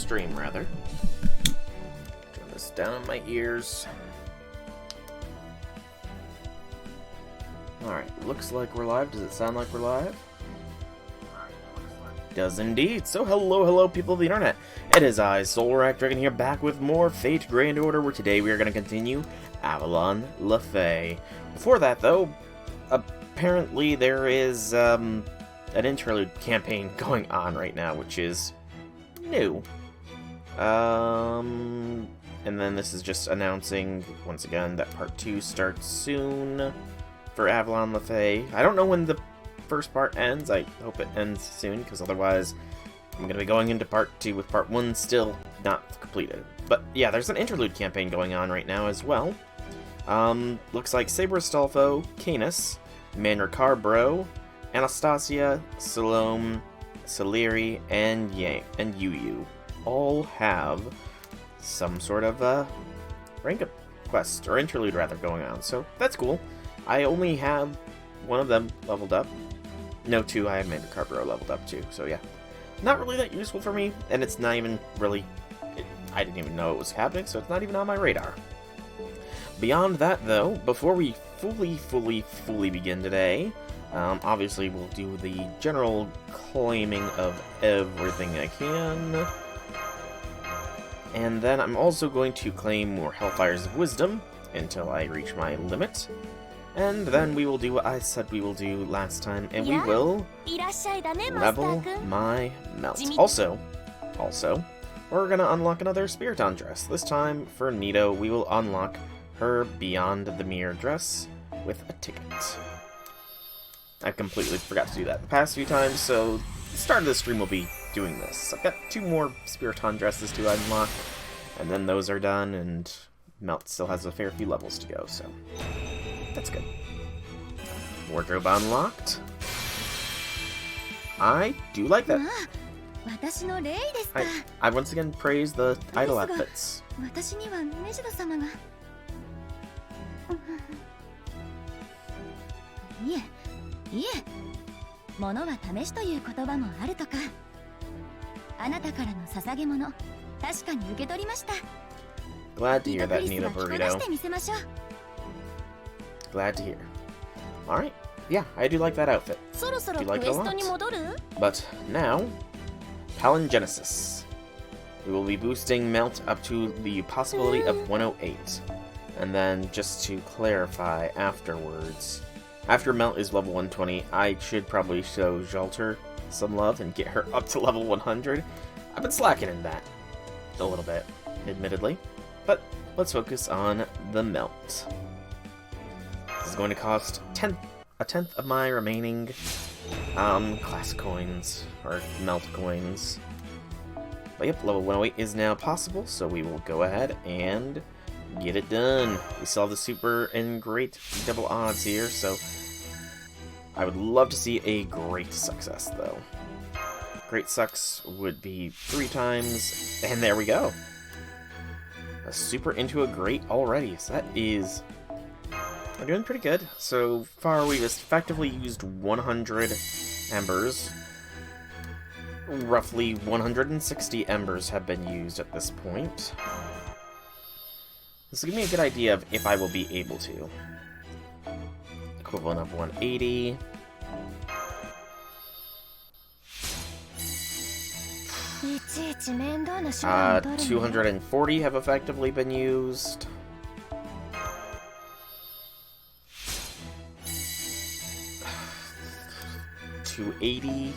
stream, rather. Turn this down in my ears. Alright, looks like we're live. Does it sound like we're live? Does indeed. So hello people of the internet. It is I, Solrak Dragon here, back with more Fate Grand Order, where today we are going to continue Avalon Le Fae. Before that, though, apparently there is an interlude campaign going on right now, which is new. And then this is just announcing, once again, that Part 2 starts soon for Avalon Le Fae. I don't know when the first part ends. I hope it ends soon, because otherwise I'm going to be going into Part 2 with Part 1 still not completed. But yeah, there's an interlude campaign going on right now as well. Looks like Saber Astolfo, Canis, Manricarbro, Anastasia, Salome, Saleri, and Yu all have some sort of rank up quest, or interlude rather, going on, so that's cool. I only have one of them leveled up. No, two I have Manricarbro leveled up too, so yeah. Not really that useful for me, and it's not even really... I didn't even know it was happening, so it's not even on my radar. Beyond that, though, before we fully begin today, obviously we'll do the general claiming of everything I can. And then I'm also going to claim more Hellfires of Wisdom until I reach my limit. And then we will do what I said we will do last time, and we will level my melt. Also, we're going to unlock another Spiriton dress. This time, for Nito, we will unlock her Beyond the Mirror dress with a ticket. I completely forgot to do that the past few times, so the start of the stream will be doing this. I've got two more Spiriton dresses to unlock, and then those are done, and Melt still has a fair few levels to go, so that's good. Wardrobe unlocked. I do like that. I once again praise the idol outfits. Glad to hear that, Nina Burrito. Glad to hear. Alright, yeah, I do like that outfit. Do like it a lot. But now, Palingenesis. We will be boosting Melt up to the possibility of 108. And then, just to clarify afterwards, after Melt is level 120, I should probably show Jalter some love and get her up to level 100. I've been slacking in that a little bit, admittedly. But let's focus on the Melt. This is going to cost a tenth of my remaining class coins, or Melt coins. But yep, level 108 is now possible, so we will go ahead and get it done. We still have the super and great double odds here, so I would love to see a great success, though. Great sucks would be 3 times, and there we go. A super into a great already, so that is... We're doing pretty good. So far, we've effectively used 100 embers. Roughly 160 embers have been used at this point. This will give me a good idea of if I will be able to. Equivalent of 180. Uh, 240 have effectively been used. 280.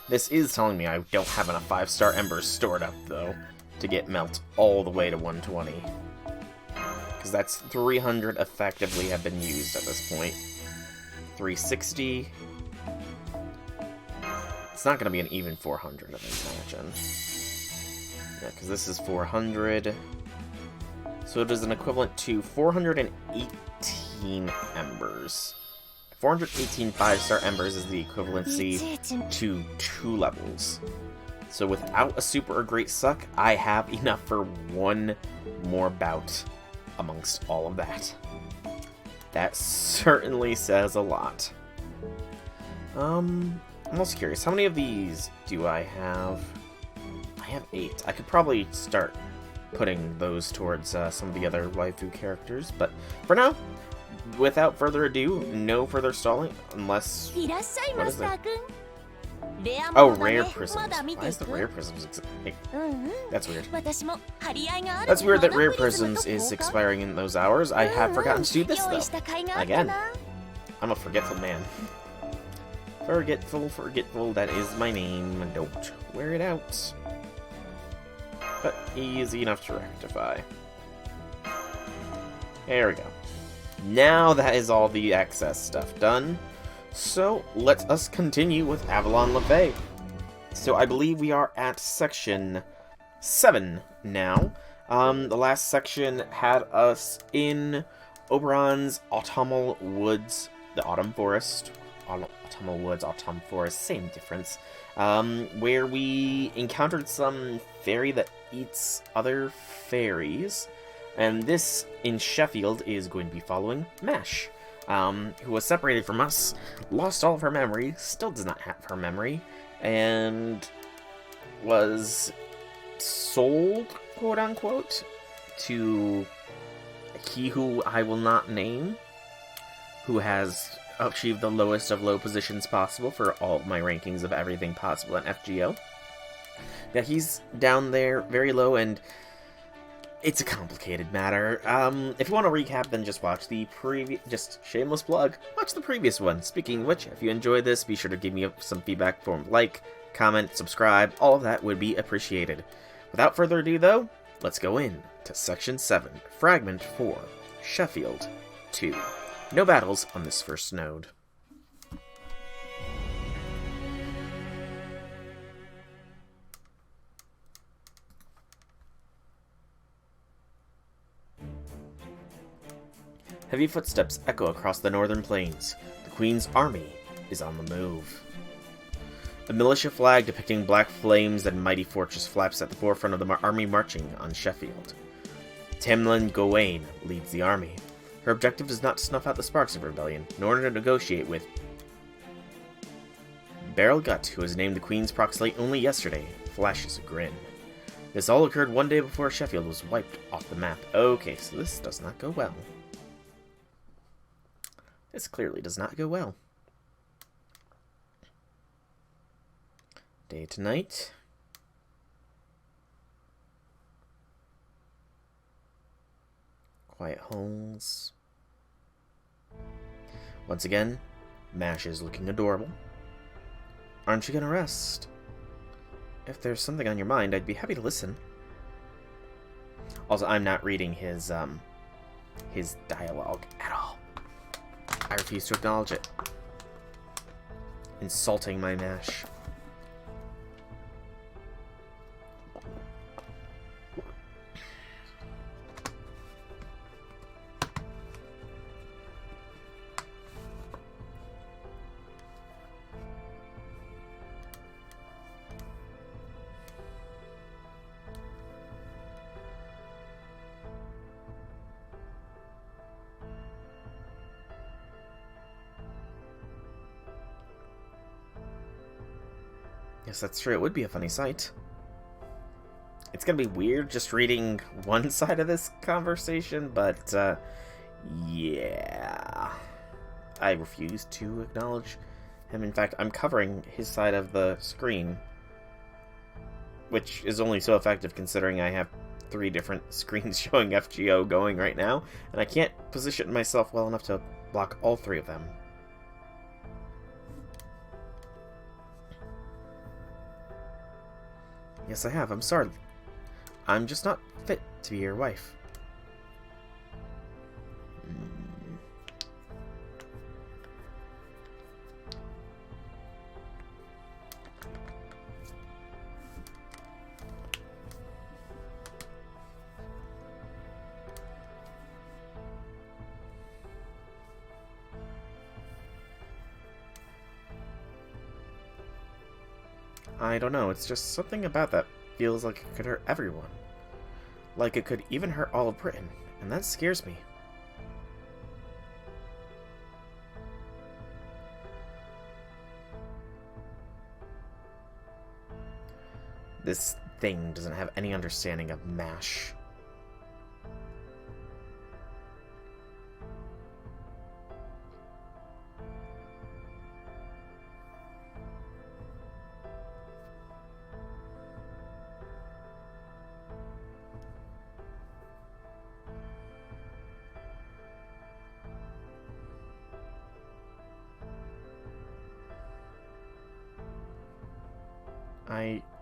This is telling me I don't have enough 5-star embers stored up, though, to get Melt all the way to 120. Because that's 300 effectively have been used at this point. 360. It's not going to be an even 400, I imagine. Yeah, because this is 400. So it is an equivalent to 418 embers. 418 5-star embers is the equivalency to 2 levels. So without a super or great suck, I have enough for 1 more bout amongst all of that. That certainly says a lot. I'm also curious, how many of these do I have? I have 8. I could probably start putting those towards some of the other waifu characters, but for now, without further ado, no further stalling, unless... What is that? Oh, rare prisms. Why is the rare prisms that's weird. That's weird that rare prisms is expiring in those hours. I have forgotten to do this, though. Again. I'm a forgetful man. Forgetful, that is my name. Don't wear it out. But easy enough to rectify. There we go. Now that is all the excess stuff done. So, let us continue with Avalon LaFay. So, I believe we are at section 7 now. The last section had us in Oberon's Autumnal Woods, the Autumn Forest. Autumnal Woods, Autumn Forest, same difference. Where we encountered some fairy that eats other fairies. And this, in Sheffield, is going to be following Mash. Who was separated from us, lost all of her memory, still does not have her memory, and was sold, quote-unquote, to he who I will not name, who has achieved the lowest of low positions possible for all of my rankings of everything possible in FGO. Yeah, he's down there, very low, and it's a complicated matter. If you want to recap, then just watch the just shameless plug, watch the previous one. Speaking of which, if you enjoyed this, be sure to give me some feedback form, like, comment, subscribe, all of that would be appreciated. Without further ado, though, let's go in to Section 7, Fragment 4, Sheffield 2. No battles on this first node. Heavy footsteps echo across the northern plains. The Queen's army is on the move. A militia flag depicting black flames and mighty fortress flaps at the forefront of the army marching on Sheffield. Tamlin Gawain leads the army. Her objective is not to snuff out the sparks of rebellion, nor to negotiate with Beryl Gut, who was named the Queen's proxylate only yesterday, flashes a grin. This all occurred one day before Sheffield was wiped off the map. Okay, so this does not go well. This clearly does not go well. Day to night. Quiet holes. Once again, Mash is looking adorable. Aren't you gonna rest? If there's something on your mind, I'd be happy to listen. Also, I'm not reading his dialogue at all. I refuse to acknowledge it. Insulting my Mash. Yes, that's true. It would be a funny sight. It's gonna be weird just reading one side of this conversation, but, yeah. I refuse to acknowledge him. In fact, I'm covering his side of the screen, which is only so effective considering I have 3 different screens showing FGO going right now, and I can't position myself well enough to block all 3 of them. Yes, I have. I'm sorry. I'm just not fit to be your wife. I don't know, it's just something about that feels like it could hurt everyone. Like it could even hurt all of Britain, and that scares me. this thing doesn't have any understanding of MASH.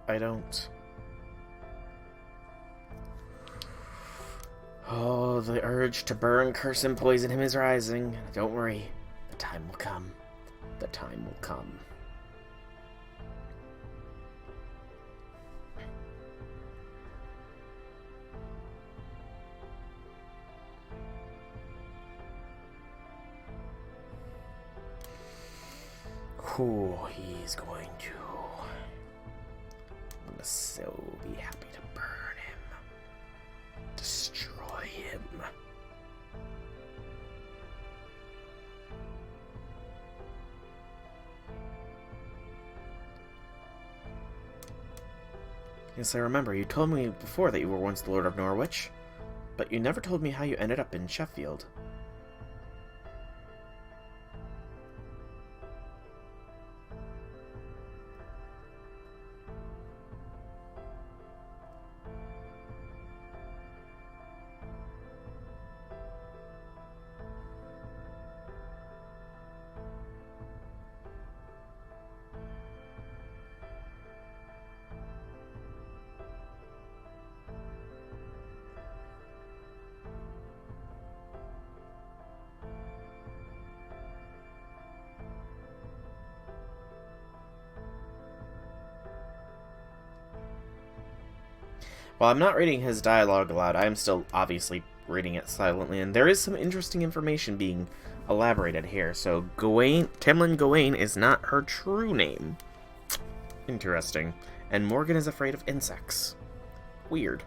I don't... Oh, the urge to burn, curse, and poison him is rising. Don't worry. The time will come. The time will come. Oh, he's going to... I'm gonna so be happy to burn him. Destroy him. Yes, I remember. You told me before that you were once the Lord of Norwich, but you never told me how you ended up in Sheffield. While I'm not reading his dialogue aloud, I am still obviously reading it silently, and there is some interesting information being elaborated here. So, Tamlin Gawain is not her true name. Interesting. And Morgan is afraid of insects. Weird.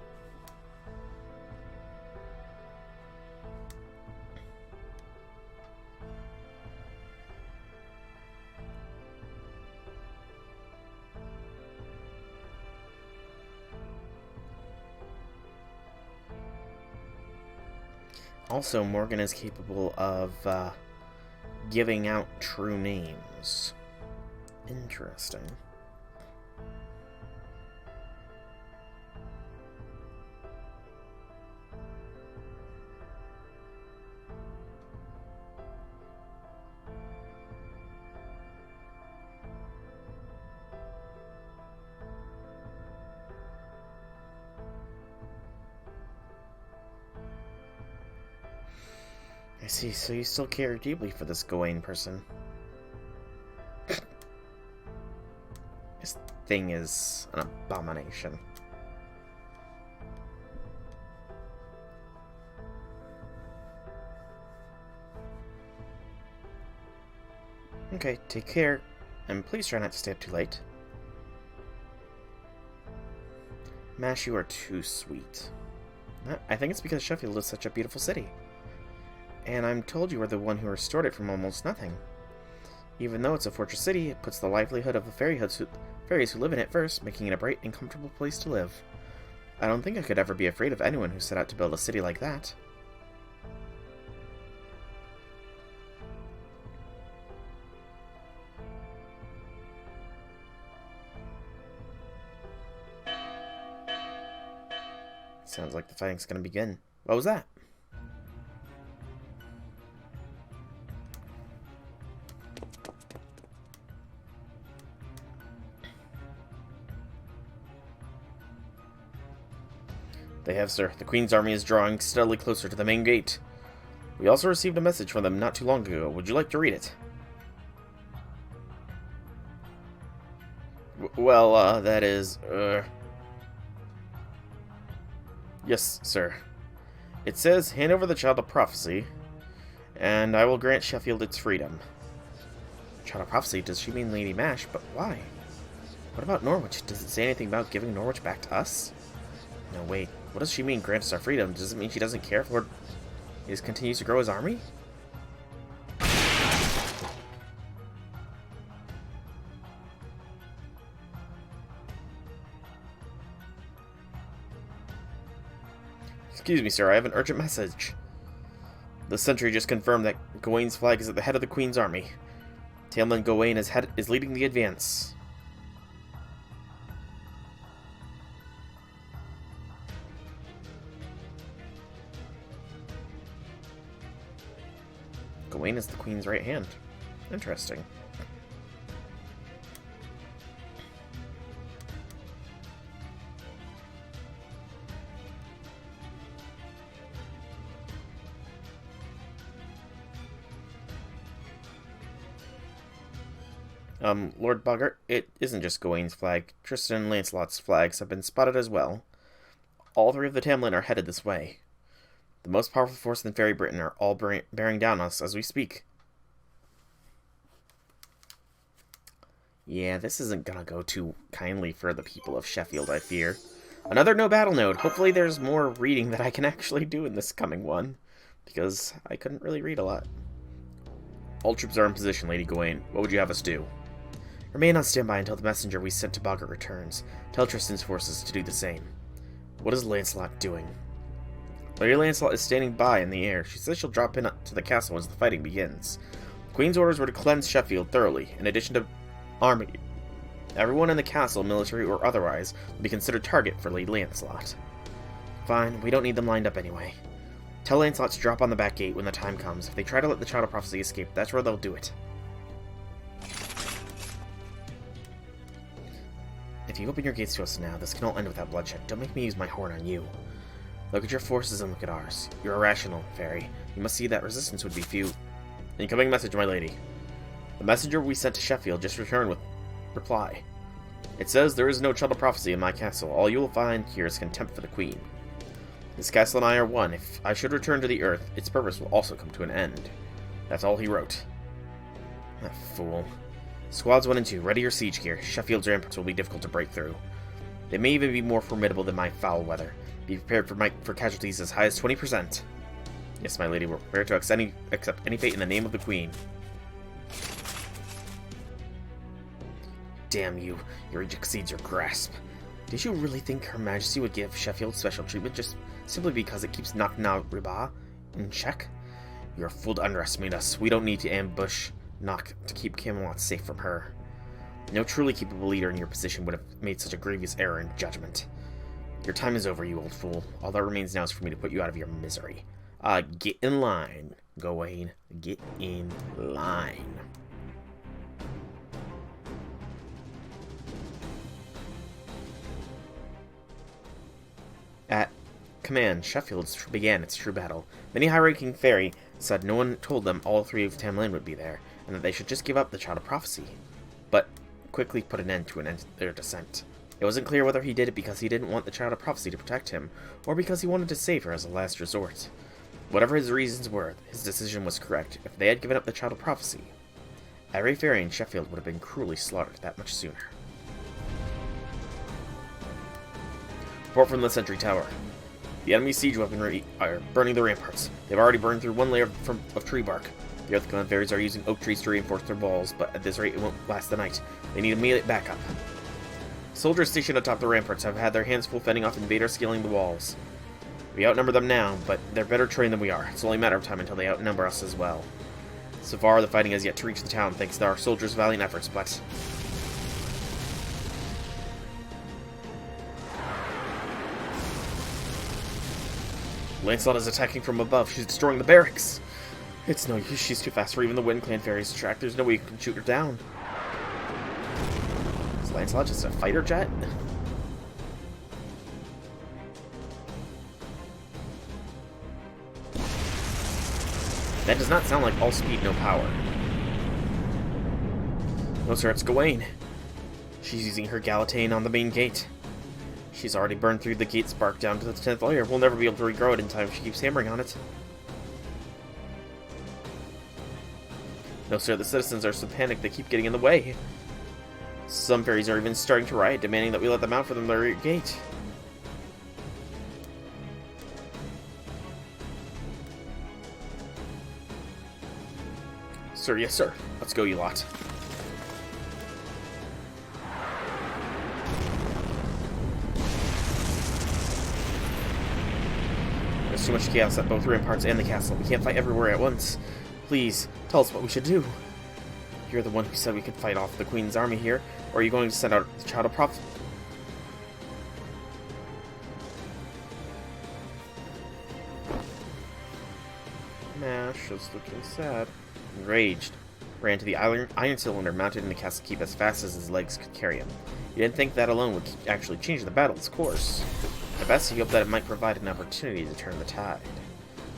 Also, Morgan is capable of giving out true names. Interesting. I see, so you still care deeply for this Gawain person. This thing is an abomination. Okay, take care, and please try not to stay up too late. Mash, you are too sweet. I think it's because Sheffield is such a beautiful city. And I'm told you are the one who restored it from almost nothing. Even though it's a fortress city, it puts the livelihood of the fairies who live in it first, making it a bright and comfortable place to live. I don't think I could ever be afraid of anyone who set out to build a city like that. Sounds like the fighting's gonna begin. What was that? They have, sir. The Queen's army is drawing steadily closer to the main gate. We also received a message from them not too long ago. Would you like to read it? Well, that is, Yes, sir. It says, hand over the child of prophecy, and I will grant Sheffield its freedom. Child of prophecy? Does she mean Lady Mash? But why? What about Norwich? Does it say anything about giving Norwich back to us? No, wait. What does she mean, grant us our freedom? Does it mean she doesn't care if Lord just continues to grow his army? Excuse me, sir, I have an urgent message. The sentry just confirmed that Gawain's flag is at the head of the Queen's army. Tailman Gawain is leading the advance. Gawain is the Queen's right hand. Interesting. Lord Boggart, it isn't just Gawain's flag. Tristan and Lancelot's flags have been spotted as well. All three of the Tamlin are headed this way. The most powerful force in Faerie Britain are all bearing down on us as we speak. Yeah, this isn't gonna go too kindly for the people of Sheffield, I fear. Another no battle node. Hopefully there's more reading that I can actually do in this coming one, because I couldn't really read a lot. All troops are in position, Lady Gawain. What would you have us do? Remain on standby until the messenger we sent to Boggart returns. Tell Tristan's forces to do the same. What is Lancelot doing? Lady Lancelot is standing by in the air. She says she'll drop in to the castle as the fighting begins. The Queen's orders were to cleanse Sheffield thoroughly, in addition to army. Everyone in the castle, military or otherwise, will be considered target for Lady Lancelot. Fine, we don't need them lined up anyway. Tell Lancelot to drop on the back gate when the time comes. If they try to let the Child of Prophecy escape, that's where they'll do it. If you open your gates to us now, this can all end without bloodshed. Don't make me use my horn on you. Look at your forces and look at ours. You're irrational, Faerie. You must see that resistance would be few. Incoming message, my lady. The messenger we sent to Sheffield just returned with reply. It says there is no Child of Prophecy in my castle. All you will find here is contempt for the Queen. This castle and I are one. If I should return to the earth, its purpose will also come to an end. That's all he wrote. That fool. Squads 1 and 2, ready your siege gear. Sheffield's ramparts will be difficult to break through. They may even be more formidable than my foul weather. Be prepared for casualties as high as 20%. Yes, my lady, we're prepared to accept any fate in the name of the Queen. Damn you, your edict exceeds your grasp. Did you really think Her Majesty would give Sheffield special treatment just simply because it keeps Knock Riba in check? You're a fool to underestimate us. We don't need to ambush Knock to keep Camelot safe from her. No truly capable leader in your position would have made such a grievous error in judgment. Your time is over, you old fool. All that remains now is for me to put you out of your misery. Get in line, Gawain. Get in line. At command, Sheffield began its true battle. Many high-ranking Faerie said no one told them all three of Tamlin would be there, and that they should just give up the Child of Prophecy, but quickly put an end to their descent. It wasn't clear whether he did it because he didn't want the Child of Prophecy to protect him, or because he wanted to save her as a last resort. Whatever his reasons were, his decision was correct. If they had given up the Child of Prophecy, every Faerie in Sheffield would have been cruelly slaughtered that much sooner. Report from the Sentry Tower. The enemy siege weaponry are burning the ramparts. They've already burned through one layer of tree bark. The Earth Clan Fairies are using oak trees to reinforce their walls, but at this rate it won't last the night. They need immediate backup. Soldiers stationed atop the ramparts have had their hands full fending off invaders scaling the walls. We outnumber them now, but they're better trained than we are. It's only a matter of time until they outnumber us as well. So far, the fighting has yet to reach the town thanks to our soldiers' valiant efforts, but... Lancelot is attacking from above. She's destroying the barracks. It's no use. She's too fast for even the Wind Clan Fairies to track. There's no way you can shoot her down. Is Lancelot just a fighter jet? That does not sound like all speed, no power. No, sir, it's Gawain. She's using her Galatane on the main gate. She's already burned through the gate's bark down to the 10th layer. We'll never be able to regrow it in time if she keeps hammering on it. No, sir, the citizens are so panicked they keep getting in the way. Some fairies are even starting to riot, demanding that we let them out for the rear gate. Sir, yes, sir. Let's go, you lot. too much chaos at both ramparts and the castle. We can't fight everywhere at once. Please, tell us what we should do. You're the one who said we could fight off the Queen's army here, or are you going to send out the Child of Prophecy? Mash is looking sad. Enraged, ran to the iron cylinder mounted in the castle keep as fast as his legs could carry him. He didn't think that alone would actually change the battle's course. At best, he hoped that it might provide an opportunity to turn the tide.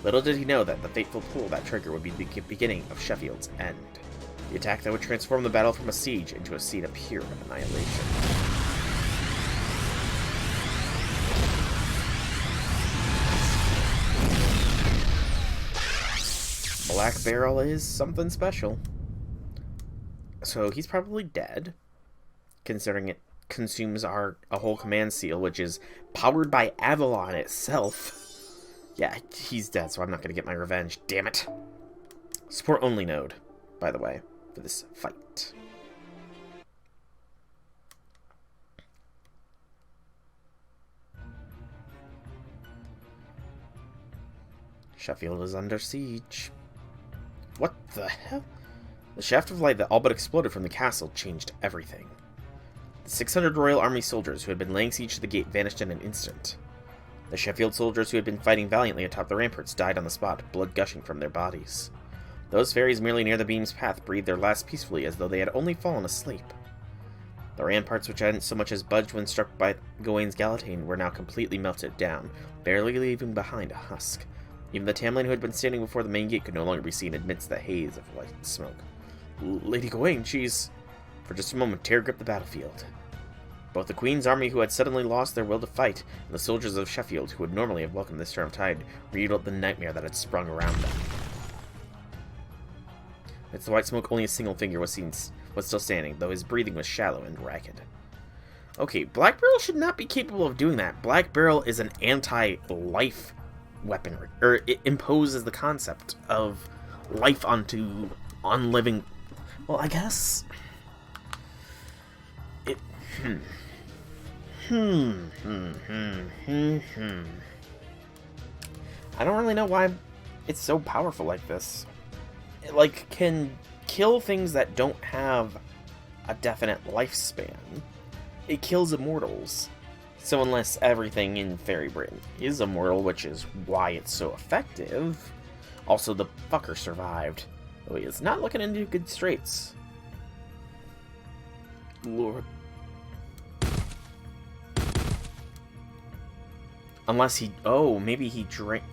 Little did he know that the fateful pull of that trigger would be the beginning of Sheffield's end. The attack that would transform the battle from a siege into a scene of pure annihilation. Black Barrel is something special. So he's probably dead, considering it consumes a whole command seal, which is powered by Avalon itself. Yeah, he's dead, so I'm not going to get my revenge. Damn it. Support only node, by the way, for this fight. Sheffield is under siege. What the hell? The shaft of light that all but exploded from the castle changed everything. The 600 Royal Army soldiers who had been laying siege to the gate vanished in an instant. The Sheffield soldiers who had been fighting valiantly atop the ramparts died on the spot, blood gushing from their bodies. Those fairies merely near the beam's path breathed their last peacefully as though they had only fallen asleep. The ramparts, which hadn't so much as budged when struck by Gawain's Galatane, were now completely melted down, barely leaving behind a husk. Even the Tamlin who had been standing before the main gate could no longer be seen amidst the haze of white smoke. Lady Gawain, she's... For just a moment, terror gripped the battlefield. Both the Queen's army, who had suddenly lost their will to fight, and the soldiers of Sheffield, who would normally have welcomed this turn of tide, reeled the nightmare that had sprung around them. Amidst the white smoke, only a single figure was still standing, though his breathing was shallow and ragged. Okay, Black Barrel should not be capable of doing that. Black Barrel is an anti-life weaponry, or it imposes the concept of life onto unliving. Well, I guess it. I don't really know why it's so powerful like this. It, like, can kill things that don't have a definite lifespan. It kills immortals. So unless everything in Faerie Britain is immortal, which is why it's so effective. Also, the fucker survived. Though he is not looking into good straits. Lord. Unless he... Oh, maybe he drank...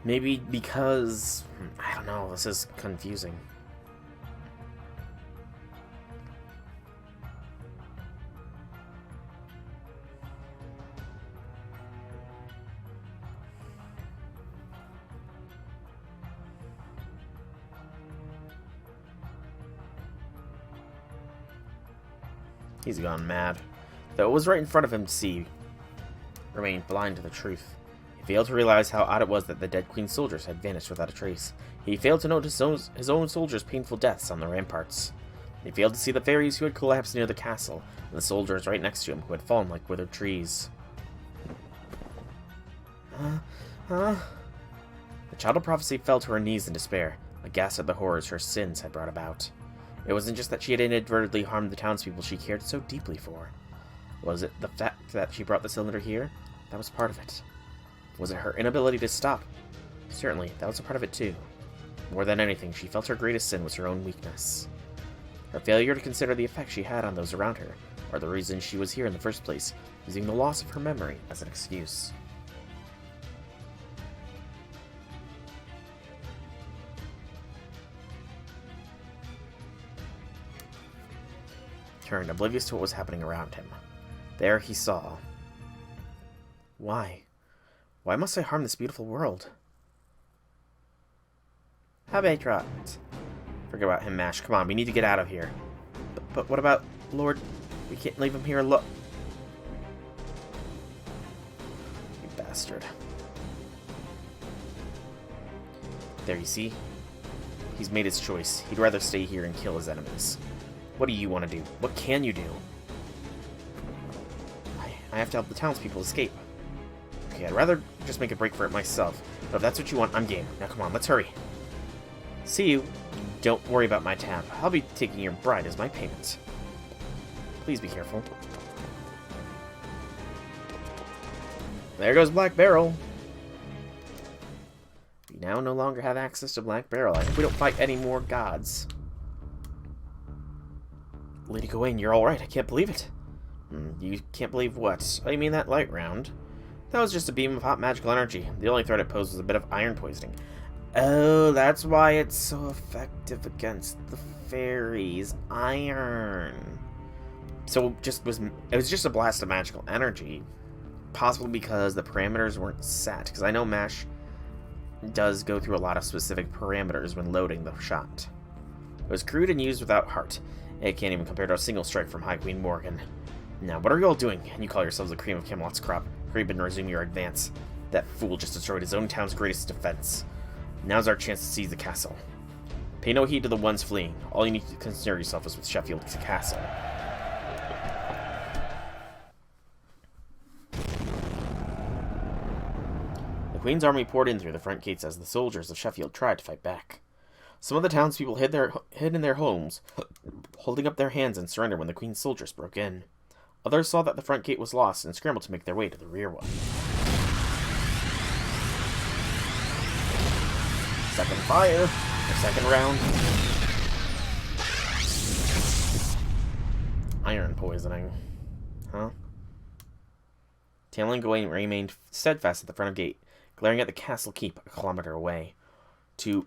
Maybe because... I don't know, this is confusing. He's gone mad. Though it was right in front of him to see, remained blind to the truth. He failed to realize how odd it was that the dead Queen's soldiers had vanished without a trace. He failed to notice his own soldiers' painful deaths on the ramparts. He failed to see the fairies who had collapsed near the castle, and the soldiers right next to him who had fallen like withered trees. The Child of Prophecy fell to her knees in despair, aghast at the horrors her sins had brought about. It wasn't just that she had inadvertently harmed the townspeople she cared so deeply for. Was it the fact that she brought the cylinder here? That was part of it. Was it her inability to stop? Certainly, that was a part of it too. More than anything, she felt her greatest sin was her own weakness. Her failure to consider the effect she had on those around her, or the reason she was here in the first place, using the loss of her memory as an excuse. Turned, oblivious to what was happening around him. There he saw. Why? Why must I harm this beautiful world? Habetrot. Forget about him, Mash. Come on, we need to get out of here. But what about Lord? We can't leave him here alone. You bastard. There, you see? He's made his choice. He'd rather stay here and kill his enemies. What do you want to do? What can you do? I have to help the townspeople escape. Okay, I'd rather just make a break for it myself. But if that's what you want, I'm game. Now come on, let's hurry. See you. Don't worry about my tab. I'll be taking your bride as my payment. Please be careful. There goes Black Barrel. We now no longer have access to Black Barrel. I hope we don't fight any more gods. Lady Gawain, you're alright. I can't believe it. You can't believe what? Oh, you mean that light round? That was just a beam of hot magical energy. The only threat it posed was a bit of iron poisoning. Oh, that's why it's so effective against the fairies. Iron. So it was just a blast of magical energy. Possibly because the parameters weren't set. Because I know MASH does go through a lot of specific parameters when loading the shot. It was crude and used without heart. It can't even compare to a single strike from High Queen Morgan. Now, what are you all doing? And you call yourselves the cream of Camelot's crop. Hurry up and resume your advance. That fool just destroyed his own town's greatest defense. Now's our chance to seize the castle. Pay no heed to the ones fleeing. All you need to concern yourself is with Sheffield's castle. The Queen's army poured in through the front gates as the soldiers of Sheffield tried to fight back. Some of the townspeople hid in their homes, holding up their hands in surrender when the Queen's soldiers broke in. Others saw that the front gate was lost and scrambled to make their way to the rear one. Second fire. The second round. Iron poisoning. Huh? Tamlin and Gawain remained steadfast at the front of the gate, glaring at the castle keep a kilometer away. To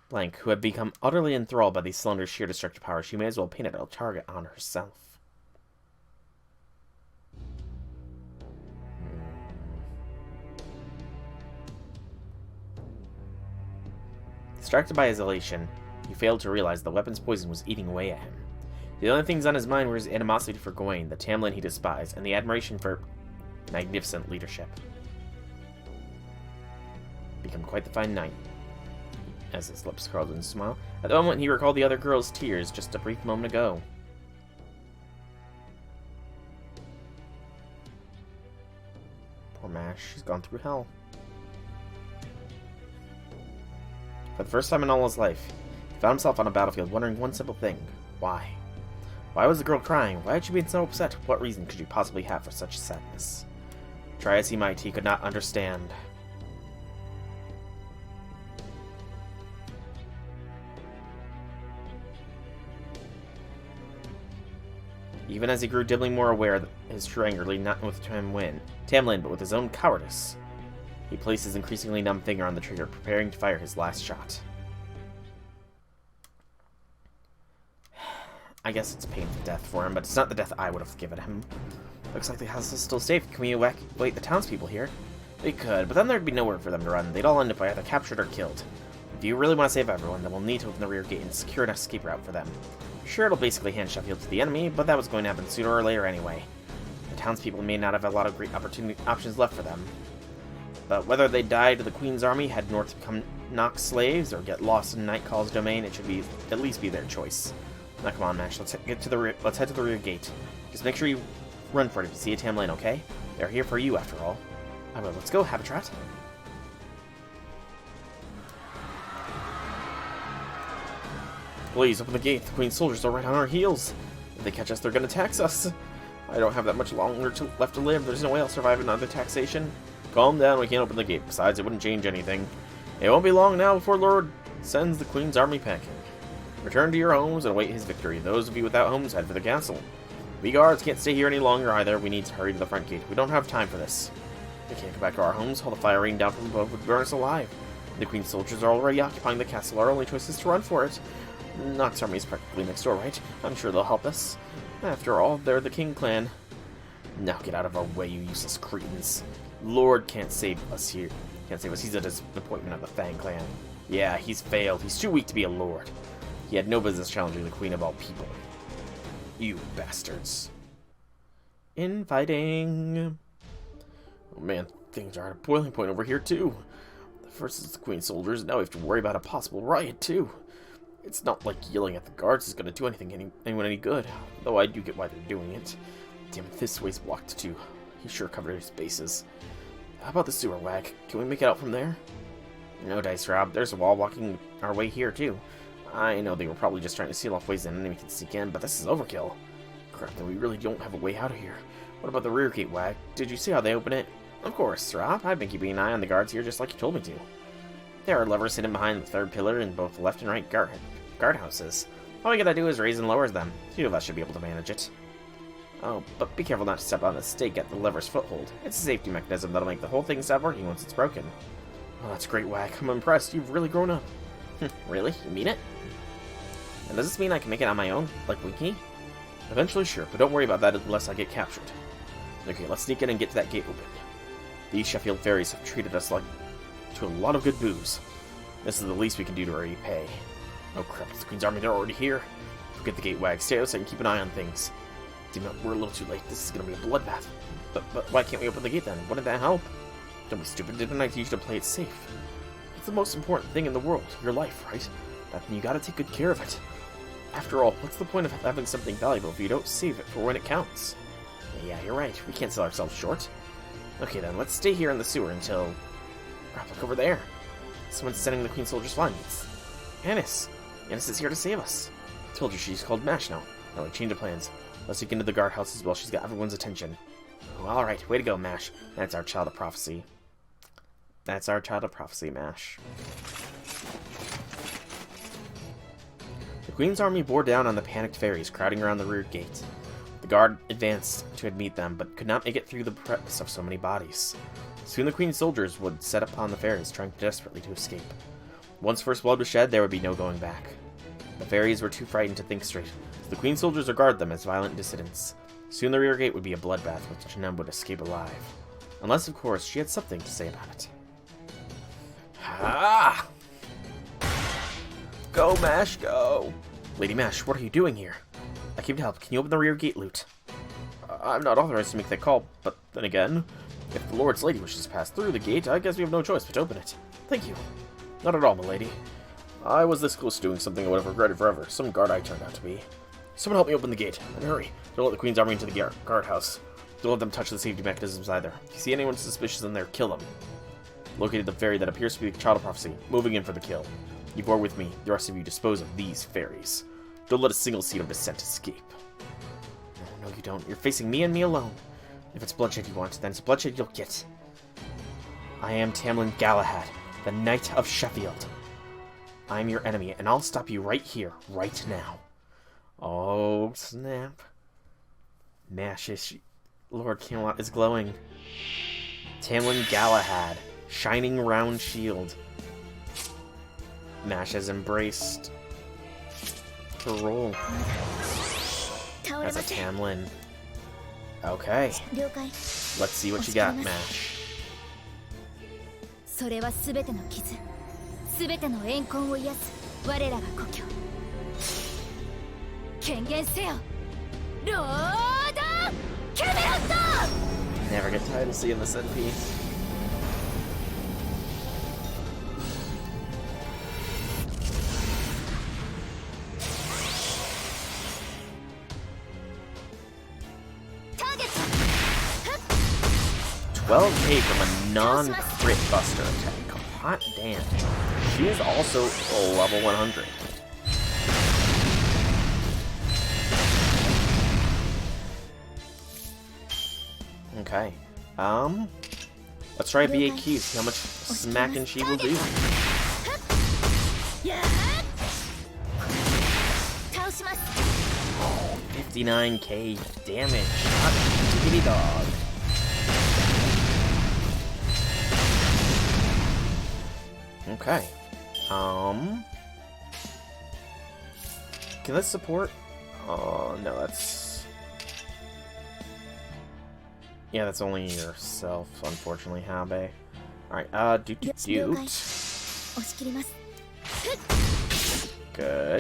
Blank, who had become utterly enthralled by these cylinders' sheer destructive power, she may as well paint a target on herself. Distracted by his elation, he failed to realize the weapon's poison was eating away at him. The only things on his mind were his animosity for Gawain, the Tamlin he despised, and the admiration for magnificent leadership. Become quite the fine knight, as his lips curled in a smile. At the moment, he recalled the other girl's tears just a brief moment ago. Poor Mash, she's gone through hell. For the first time in all his life, he found himself on a battlefield wondering one simple thing. Why? Why was the girl crying? Why had she been so upset? What reason could she possibly have for such sadness? Try as he might, he could not understand. Even as he grew dimly more aware that his true anger lay not with Tamlin, but with his own cowardice, he placed his increasingly numb finger on the trigger, preparing to fire his last shot. I guess it's a painful death for him, but it's not the death I would have given him. Looks like the house is still safe. Can we wait the townspeople here? We could, but then there'd be nowhere for them to run. They'd all end up either captured or killed. If you really want to save everyone, then we'll need to open the rear gate and secure an escape route for them. Sure, it'll basically hand Sheffield to the enemy, but that was going to happen sooner or later anyway. The townspeople may not have a lot of great options left for them. But whether they die to the Queen's army, head north to become Nox slaves, or get lost in Nightcall's domain, it should at least be their choice. Now come on, Mash, let's head to the rear gate. Just make sure you run for it if you see a Tamlin, okay? They're here for you, after all. I will. Let's go, Habitat. Please, open the gate. The Queen's soldiers are right on our heels. If they catch us, they're going to tax us. I don't have that much longer left to live. There's no way I'll survive another taxation. Calm down, we can't open the gate. Besides, it wouldn't change anything. It won't be long now before Lord sends the Queen's army packing. Return to your homes and await his victory. Those of you without homes, head for the castle. We guards can't stay here any longer either. We need to hurry to the front gate. We don't have time for this. We can't go back to our homes. All the fire raining down from above would burn us alive. The Queen's soldiers are already occupying the castle. Our only choice is to run for it. Nox army is practically next door, right? I'm sure they'll help us. After all, they're the King clan. Now get out of our way, you useless cretins. Lord can't save us here. Can't save us. He's a disappointment of the Fang clan. Yeah, he's failed. He's too weak to be a lord. He had no business challenging the Queen of all people. You bastards. Infighting. Oh man, things are at a boiling point over here too. The first is the Queen's soldiers. Now we have to worry about a possible riot too. It's not like yelling at the guards is going to do anyone any good, though I do get why they're doing it. Damn it, this way's blocked too. He sure covered his bases. How about the sewer, Wag? Can we make it out from there? No dice, Rob. There's a wall blocking our way here, too. I know they were probably just trying to seal off ways an enemy can sneak in, but this is overkill. Crap, then we really don't have a way out of here. What about the rear gate, Wag? Did you see how they open it? Of course, Rob. I've been keeping an eye on the guards here just like you told me to. There are levers hidden behind the third pillar in both the left and right guardhouses. All we gotta do is raise and lower them. Two of us should be able to manage it. Oh, but be careful not to step on the stake at the lever's foothold. It's a safety mechanism that'll make the whole thing stop working once it's broken. Oh, that's great, Wag. I'm impressed. You've really grown up. Really? You mean it? And does this mean I can make it on my own, like Winky? Eventually, sure, but don't worry about that unless I get captured. Okay, let's sneak in and get that gate open. These Sheffield fairies have treated us like to a lot of good booze. This is the least we can do to repay. Oh crap, the Queen's Army, they're already here. Forget the gate, Wag. Stay outside and keep an eye on things. Damn it, we're a little too late. This is gonna be a bloodbath. But why can't we open the gate then? Wouldn't that help? Don't be stupid. Didn't I teach you to play it safe? It's the most important thing in the world, your life, right? That you gotta take good care of it. After all, what's the point of having something valuable if you don't save it for when it counts? Yeah, you're right. We can't sell ourselves short. Okay then, let's stay here in the sewer until... Crap, look over there. Someone's sending the Queen Soldier's flying. It's Annis. Annis is here to save us. I told you she's called Mash now. Now we change of plans. Let's sneak into the guardhouses while she's got everyone's attention. Oh, alright, way to go, Mash. That's our child of prophecy. That's our child of prophecy, Mash. The Queen's army bore down on the panicked fairies crowding around the rear gate. The guard advanced to meet them, but could not make it through the press of so many bodies. Soon the Queen's soldiers would set upon the fairies, trying desperately to escape. Once first blood was shed, there would be no going back. The fairies were too frightened to think straight, so the Queen's soldiers regarded them as violent dissidents. Soon the rear gate would be a bloodbath, which none would escape alive. Unless, of course, she had something to say about it. Ah! Go, Mash, go! Lady Mash, what are you doing here? I came to help. Can you open the rear gate, Lute? I'm not authorized to make that call, but then again, if the Lord's Lady wishes to pass through the gate, I guess we have no choice but to open it. Thank you. Not at all, milady. I was this close to doing something I would have regretted forever. Some guard I turned out to be. Someone help me open the gate, and hurry. Don't let the Queen's army into the guardhouse. Don't let them touch the safety mechanisms either. If you see anyone suspicious in there, kill them. Located the fairy that appears to be the child of prophecy. Moving in for the kill. You bore with me. The rest of you dispose of these fairies. Don't let a single seed of dissent escape. No, you don't. You're facing me and me alone. If it's bloodshed you want, then it's bloodshed you'll get. I am Tamlin Galahad, the Knight of Sheffield. I'm your enemy, and I'll stop you right here, right now. Oh, snap. Mash, Lord Camelot is glowing. Tamlin Galahad, shining round shield. Mash has embraced her role as a Tamlin. Okay. Let's see what you got, Mash. それはすべての傷、すべての怨恨を癒す我らが故郷。権限せよ、ロード・キャメロット! Never get tired of seeing this in peace. $12K from a non-crit buster attack. Hot damn. She is also level 100. Okay. Let's try BA keys, see how much smacking she will do. 59K damage. Hot diggity dog. Okay. Can this support? Oh, no, that's... Yeah, that's only yourself, unfortunately, Habe. Alright, doot. Good.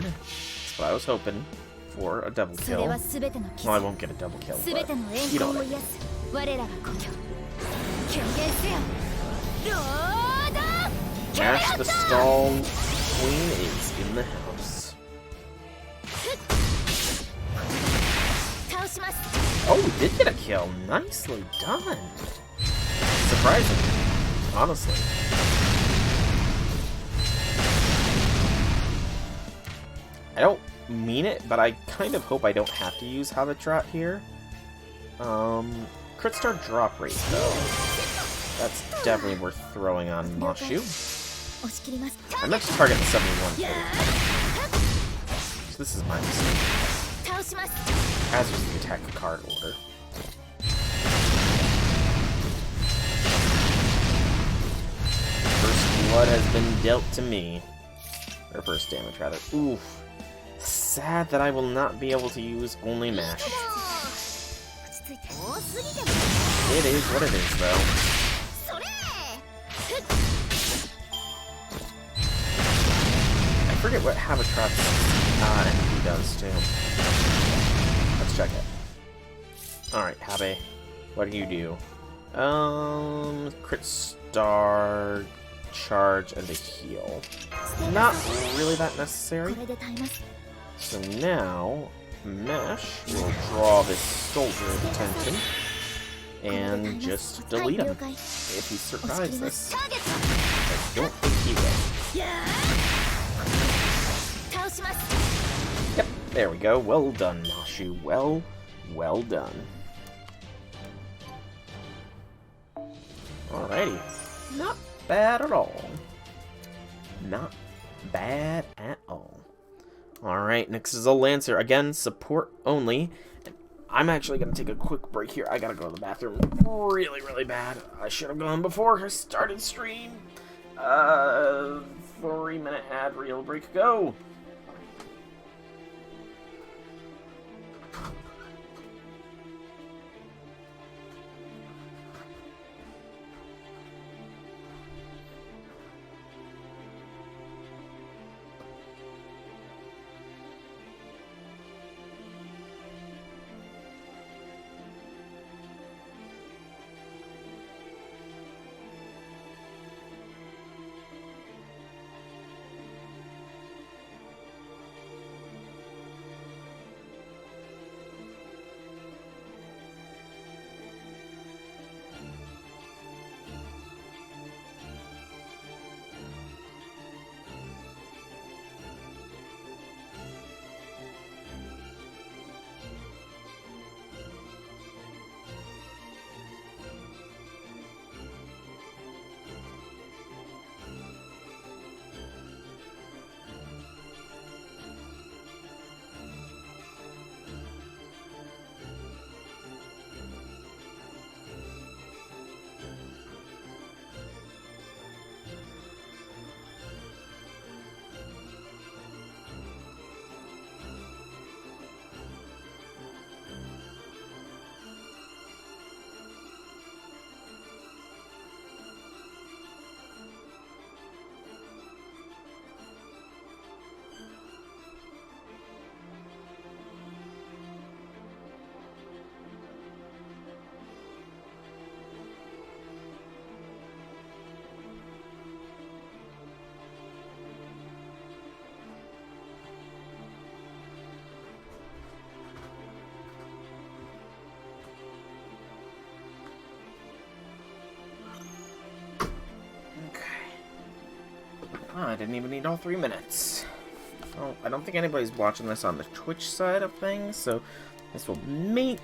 That's what I was hoping for, a double kill. Well, I won't get a double kill, but you know what I mean. Mash the Stall Queen is in the house. Oh, we did get a kill. Nicely done. surprising, honestly. I don't mean it, but I kind of hope I don't have to use Habitat here. Crit star drop rate, though. That's definitely worth throwing on Mashu. I meant to target the 71 first. So this is my mistake. As was the attack card order. First blood has been dealt to me. Or first damage, rather. Oof. Sad that I will not be able to use only mash. It is what it is, though. I forget what Habitat's MP does, too. Let's check it. Alright, Habe. What do you do? Crit star, charge, and a heal. Not really that necessary. So now, Mesh will draw this soldier's attention and just delete him if he survives this. I don't think he will. Yep, there we go. Well done, Mashu. Well done. Alrighty. Not bad at all. Not bad at all. Alright, next is a Lancer. Again, support only. And I'm actually going to take a quick break here. I got to go to the bathroom really, really bad. I should have gone before I started stream. 3-minute ad reel break. Go! Oh, I didn't even need all 3 minutes. Well, I don't think anybody's watching this on the Twitch side of things, so this will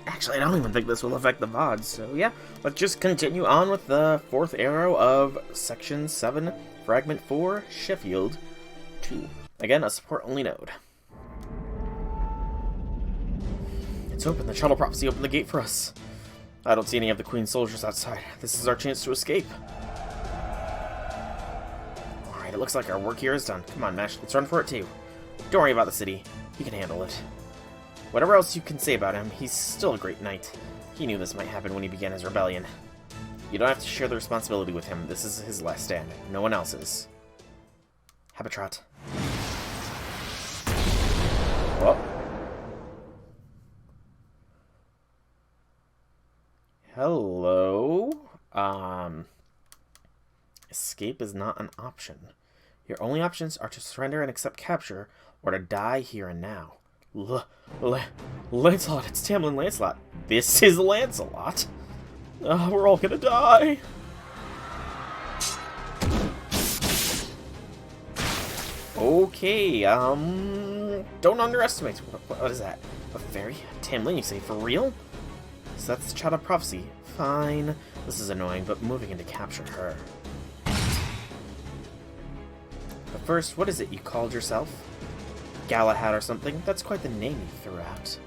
actually, I don't even think this will affect the VOD, so yeah. Let's just continue on with the 4th arrow of Section 7, Fragment 4, Sheffield 2. Again, a support-only node. It's open. The Shuttle Prophecy opened the gate for us. I don't see any of the Queen's soldiers outside. This is our chance to escape. It looks like our work here is done. Come on, Mesh. Let's run for it, too. Don't worry about the city. He can handle it. Whatever else you can say about him, he's still a great knight. He knew this might happen when he began his rebellion. You don't have to share the responsibility with him. This is his last stand. No one else's. Habitat. Whoa. Hello? Escape is not an option. Your only options are to surrender and accept capture, or to die here and now. Lancelot, it's Tamlin Lancelot. This is Lancelot. We're all gonna die. Okay, don't underestimate. What is that? A fairy? Tamlin, you say, for real? So that's the child of prophecy. Fine. This is annoying, but moving in to capture her. But first, what is it you called yourself? Galahad or something? That's quite the name you threw out.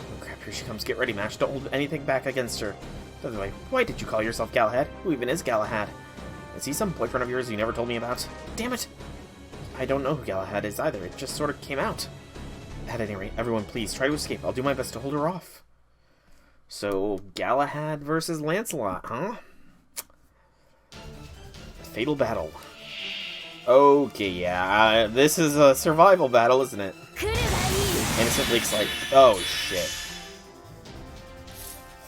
Oh crap, here she comes. Get ready, Mash. Don't hold anything back against her. By the way, why did you call yourself Galahad? Who even is Galahad? Is he some boyfriend of yours you never told me about? Damn it! I don't know who Galahad is either. It just sort of came out. At any rate, everyone please try to escape. I'll do my best to hold her off. So, Galahad versus Lancelot, huh? Fatal battle. Okay, yeah, this is a survival battle, isn't it? Innocent Lake's like, oh shit.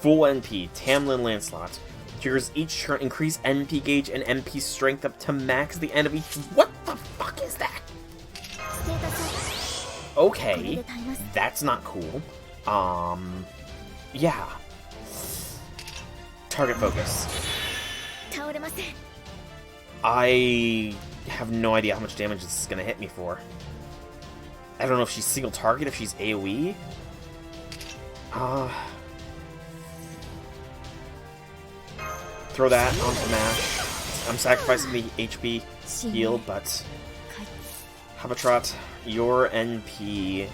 Full NP, Tamlin Lancelot. Triggers each turn, increase NP gauge and NP strength up to max the end of each. What the fuck is that? Okay, that's not cool. Yeah. Target focus. I have no idea how much damage this is gonna hit me for. I don't know if she's single target, if she's AoE. Throw that onto Mash. I'm sacrificing the HP heal, but Habatrot, your NP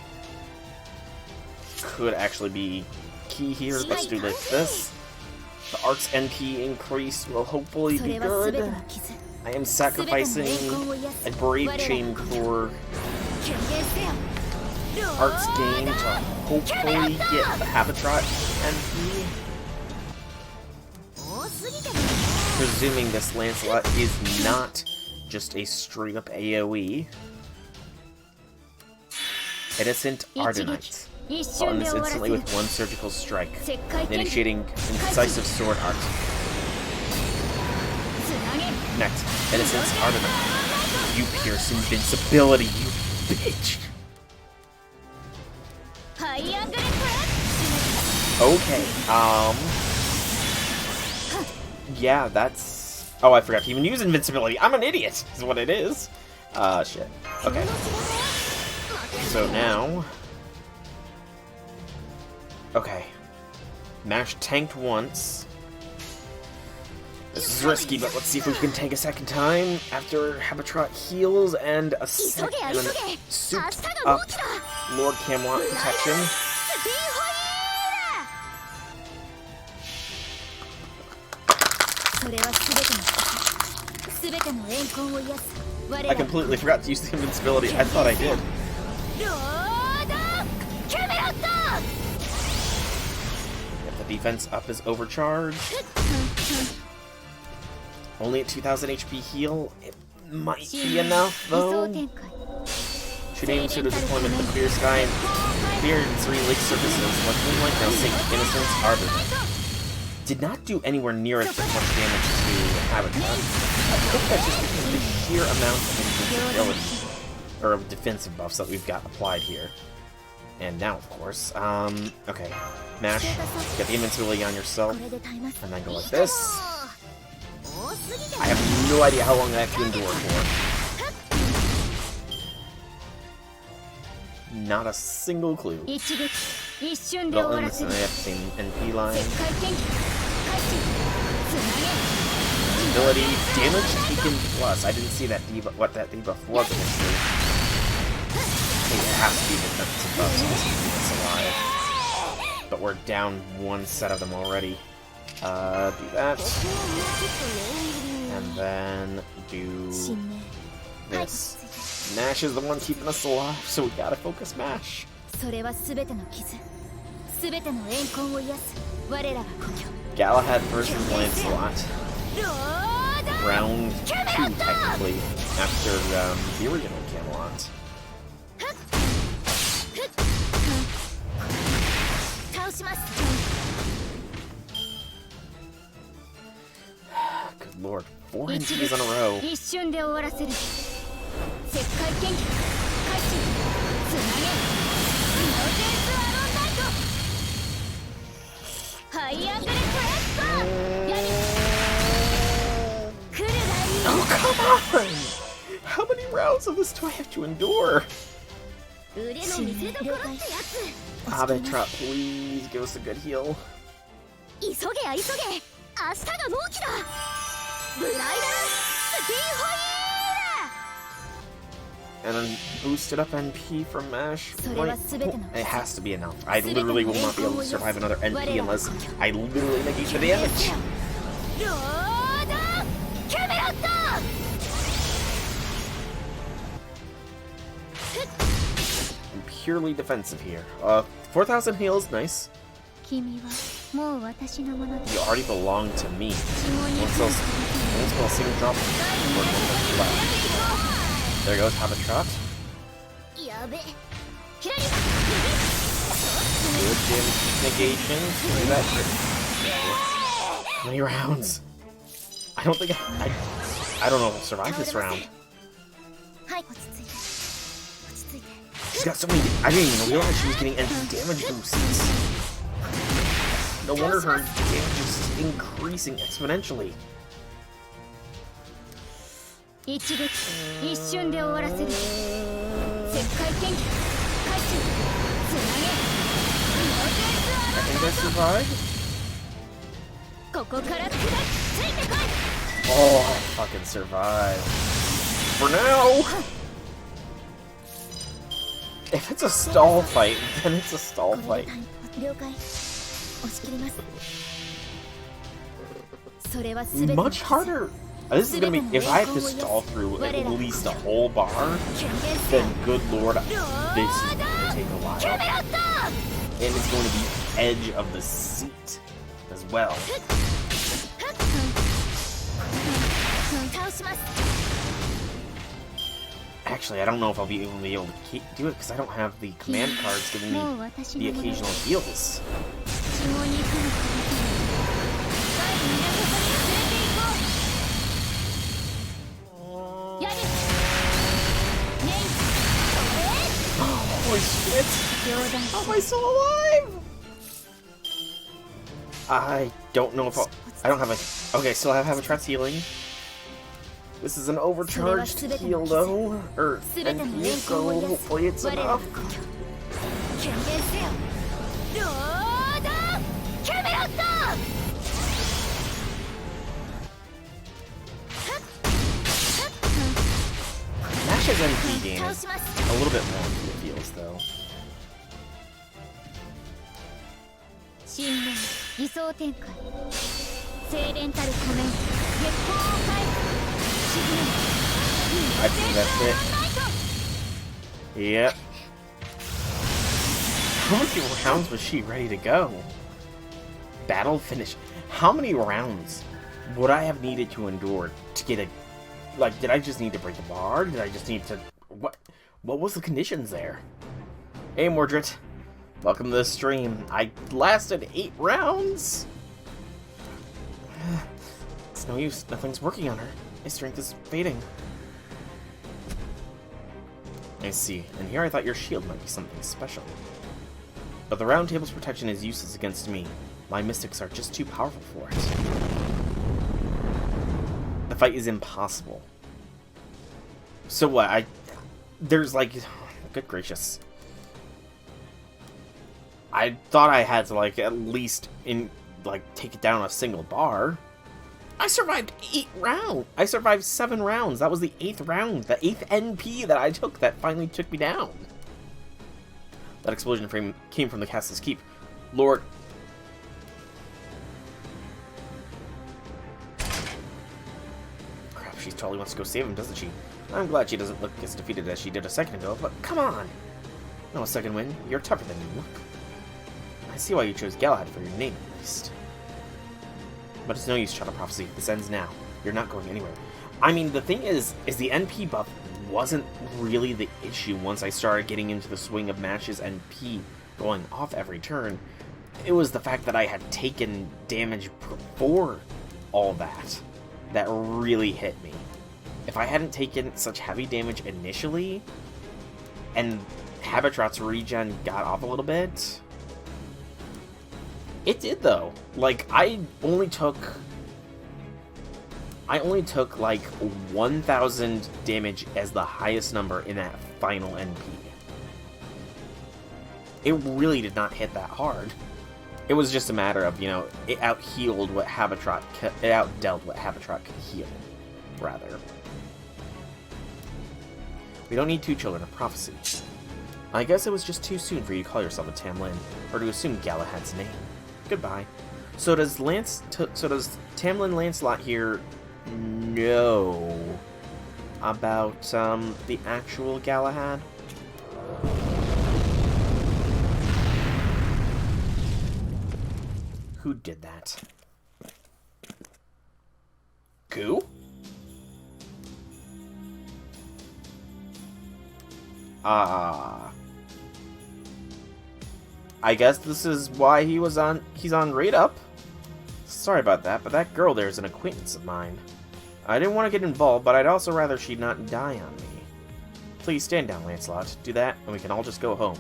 could actually be key here. Let's do like this. The Arc's NP increase will hopefully be good. I am sacrificing a Brave Chain for Arc's gain to hopefully get the Habatrot NP. Presuming this Lancelot is not just a straight up AoE. Innocent Ardenite. Fall in this instantly with one surgical strike, initiating incisive sword art. Next, Innocent's Ardenite. You pierce invincibility, you bitch! Okay, yeah, that's... Oh, I forgot to even use invincibility. I'm an idiot, is what it is. Shit. Okay. So now... Okay. Mash tanked once. This is risky, but let's see if we can tank a second time after Habatrot heals and a souped up Lord Camelot protection. I completely forgot to use the invincibility. I thought I did. If the defense up is overcharged. Only at 2000 HP heal. It might be enough, though. Should aim to the deployment of the clear sky and clear and 3 lake surfaces. Like Moonlight now sink Innocence Arbor. Did not do anywhere near as much damage to Habatrot. I think that's just because of the sheer amount of invincibility, or of defensive buffs that we've got applied here. And now, of course, okay, Mash, get the invincibility on yourself, and then go like this. I have no idea how long that can endure for. Not a single clue. But listen, I have the same NP line. Ability, damage taken plus. I didn't see that debuff, what that debuff was initially. It has to be the defensive buffs it's alive. But we're down one set of them already. Do that. And then do this. Mash is the one keeping us alive, so we gotta focus Mash. Galahad versus Lancelot. Round 2, technically, after the original Camelot. Good lord, 4 NPs in a row. Oh, come on! How many rounds of this do I have to endure? Abetrop, please give us a good heal. And then boosted up NP from Mash. It has to be enough. I literally will not be able to survive another NP unless I literally negate the damage. I'm purely defensive here. 4,000 heals, nice. You already belong to me. One single drop. There goes Habitrot. Good damage negation. Do that shit. How many rounds? I don't think I don't know if I'll survive this round. She's got so many. I didn't even realize she was getting NP damage boosts. No wonder her damage is increasing exponentially. I think I survived. Oh, I fucking survived. For now! If it's a stall fight, then it's a stall fight. Much harder. This is gonna be, if I have to stall through at least a whole bar, then good lord, this is gonna take a while. And it's going to be edge of the seat as well. Actually, I don't know if I'll be able to do it because I don't have the command cards giving me the occasional heals. Holy shit! How am I still alive? I don't know if I don't have a... Okay, still have a Habitrot's healing. This is an overcharged heal though, and so hopefully it's enough. Mash has NP gain a little bit more than it feels though. I think that's it. Yep. How many rounds was she ready to go? Battle finish. How many rounds would I have needed to endure to get a... Like, did I just need to break the bar? Did I just need to... What was the conditions there? Hey, Mordred. Welcome to the stream. I lasted 8 rounds? It's no use. Nothing's working on her. My strength is fading. I see. And here I thought your shield might be something special. But the Round Table's protection is useless against me. My mystics are just too powerful for it. The fight is impossible. So what? There's like... Good gracious. I thought I had to like at least take it down a single bar. I survived 8 rounds. I survived 7 rounds. That was the 8th round. The 8th NP that I took that finally took me down. That explosion frame came from the castle's keep. Lord. Crap, she totally wants to go save him, doesn't she? I'm glad she doesn't look as defeated as she did a second ago, but come on. No second win. You're tougher than you look. I see why you chose Galahad for your name, at least. But it's no use, Shadow Prophecy. This ends now. You're not going anywhere. I mean, the thing is the NP buff wasn't really the issue once I started getting into the swing of Mash's NP going off every turn. It was the fact that I had taken damage before all that that really hit me. If I hadn't taken such heavy damage initially, and Habitrot's regen got off a little bit... It did, though. Like, I only took... I only took like 1,000 damage as the highest number in that final NP. It really did not hit that hard. It was just a matter of, you know, it out-healed what Habitrot, it out-dealt what Habitrot could heal, rather. We don't need two children of prophecy. I guess it was just too soon for you to call yourself a Tamlin, or to assume Galahad's name. Goodbye. So does Tamlin Lancelot here know about the actual Galahad? Who did that? Who? I guess this is why he's on Raid Up. Sorry about that, but that girl there is an acquaintance of mine. I didn't want to get involved, but I'd also rather she not die on me. Please stand down, Lancelot. Do that, and we can all just go home.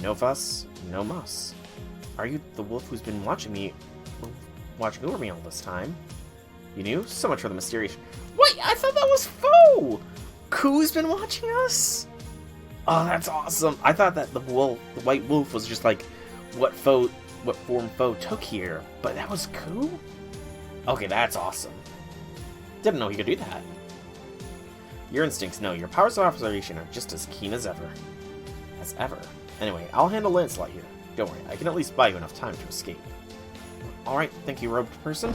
No fuss, no muss. Are you the wolf who's been watching over me all this time? You knew? So much for the mysterious... Wait, I thought that was Foe! Who's been watching us? Oh, that's awesome. I thought that the white wolf was just like what form Foe took here, but that was Ku? Okay, that's awesome. Didn't know he could do that. Your instincts, no, your powers of observation are just as keen as ever. As ever. Anyway, I'll handle Lancelot here. Don't worry, I can at least buy you enough time to escape. Alright, thank you, robed person.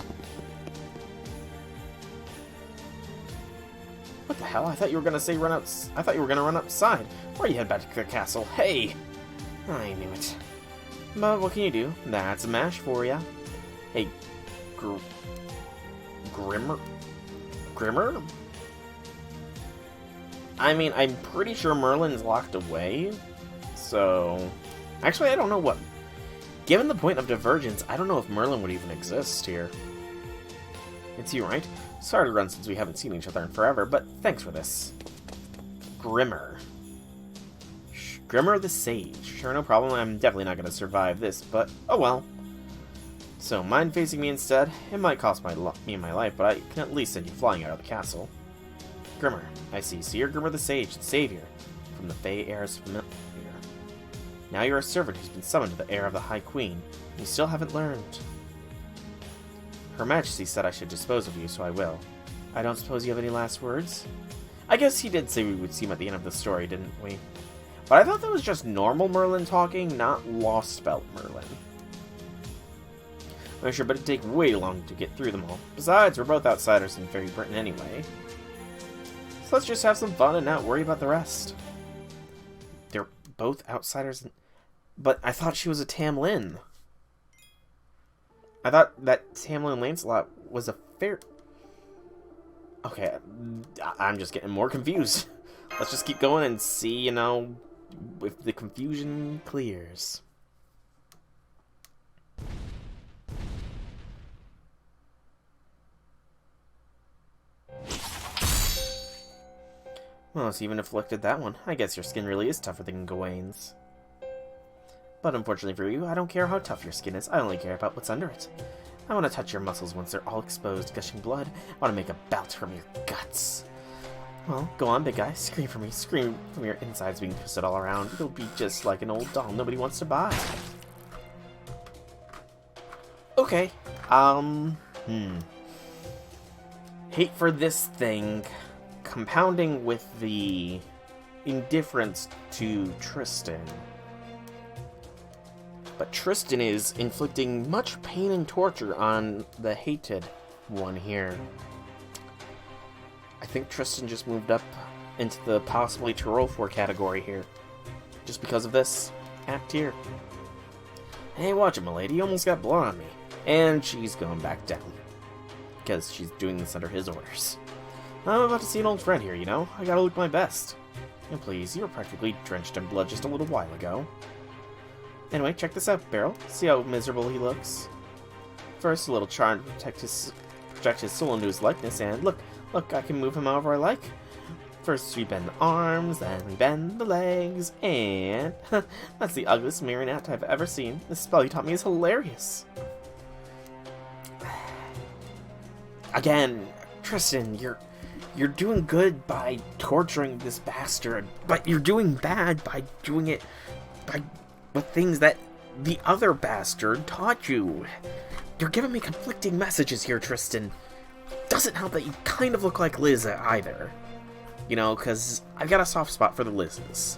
What the hell? I thought you were gonna say run out. I thought you were gonna run outside. Why are you head back to the castle? Hey! I knew it. But what can you do? That's a mash for ya. Hey, Grimmer? Grimmer? I mean, I'm pretty sure Merlin's locked away. So... Actually, I don't know what... Given the point of divergence, I don't know if Merlin would even exist here. It's you, right? Sorry to run since we haven't seen each other in forever, but thanks for this. Grimmer. Grimmer the Sage. Sure, no problem. I'm definitely not going to survive this, but oh well. So, mind facing me instead? It might cost me my life, but I can at least send you flying out of the castle. Grimmer. I see. So you're Grimmer the Sage, the savior, from the Fae Heir's familiar. Now you're a servant who's been summoned to the heir of the High Queen. You still haven't learned. Her Majesty said I should dispose of you, so I will. I don't suppose you have any last words? I guess he did say we would see him at the end of the story, didn't we? But I thought that was just normal Merlin talking, not Lostbelt Merlin. I'm sure, but it'd take way long to get through them all. Besides, we're both outsiders in Faerie Britain anyway. So let's just have some fun and not worry about the rest. They're both outsiders, but I thought she was a Tamlin. I thought that Tamlin Lancelot was a fair... Okay, I'm just getting more confused. Let's just keep going and see, you know, if the confusion clears. Well, it's even afflicted that one. I guess your skin really is tougher than Gawain's. But unfortunately for you, I don't care how tough your skin is. I only care about what's under it. I want to touch your muscles once they're all exposed, gushing blood. I want to make a belt from your guts. Well, go on, big guy. Scream for me. Scream from your insides being twisted all around. You'll be just like an old doll nobody wants to buy. Okay. Hate for this thing. Compounding with the indifference to Tristan. But Tristan is inflicting much pain and torture on the hated one here. I think Tristan just moved up into the possibly to roll for category here. Just because of this act here. Hey, watch it, milady. You almost got blood on me. And she's going back down. Because she's doing this under his orders. I'm about to see an old friend here, you know? I gotta look my best. And please, you were practically drenched in blood just a little while ago. Anyway, check this out, Beryl. See how miserable he looks? First, a little charm to project his soul into his likeness, and look, I can move him however I like. First we bend the arms, then we bend the legs, and that's the ugliest marionette I've ever seen. The spell you taught me is hilarious. Again, Tristan, you're doing good by torturing this bastard, but you're doing bad by doing it with things that the other bastard taught you. You're giving me conflicting messages here, Tristan. Doesn't help that you kind of look like Liz either. You know, because I've got a soft spot for the Liz's.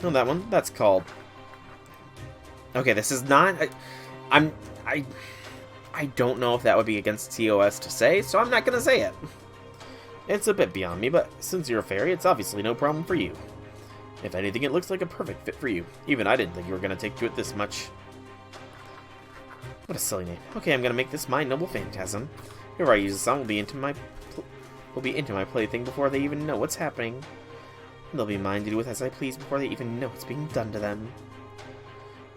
No, that one. That's called... Okay, this is not... I don't know if that would be against TOS to say, so I'm not going to say it. It's a bit beyond me, but since you're a fairy, it's obviously no problem for you. If anything, it looks like a perfect fit for you. Even I didn't think you were going to take to it this much. What a silly name. Okay, I'm going to make this my noble phantasm. Whoever I use the song will be into my plaything before they even know what's happening. They'll be mine to do with as I please before they even know what's being done to them.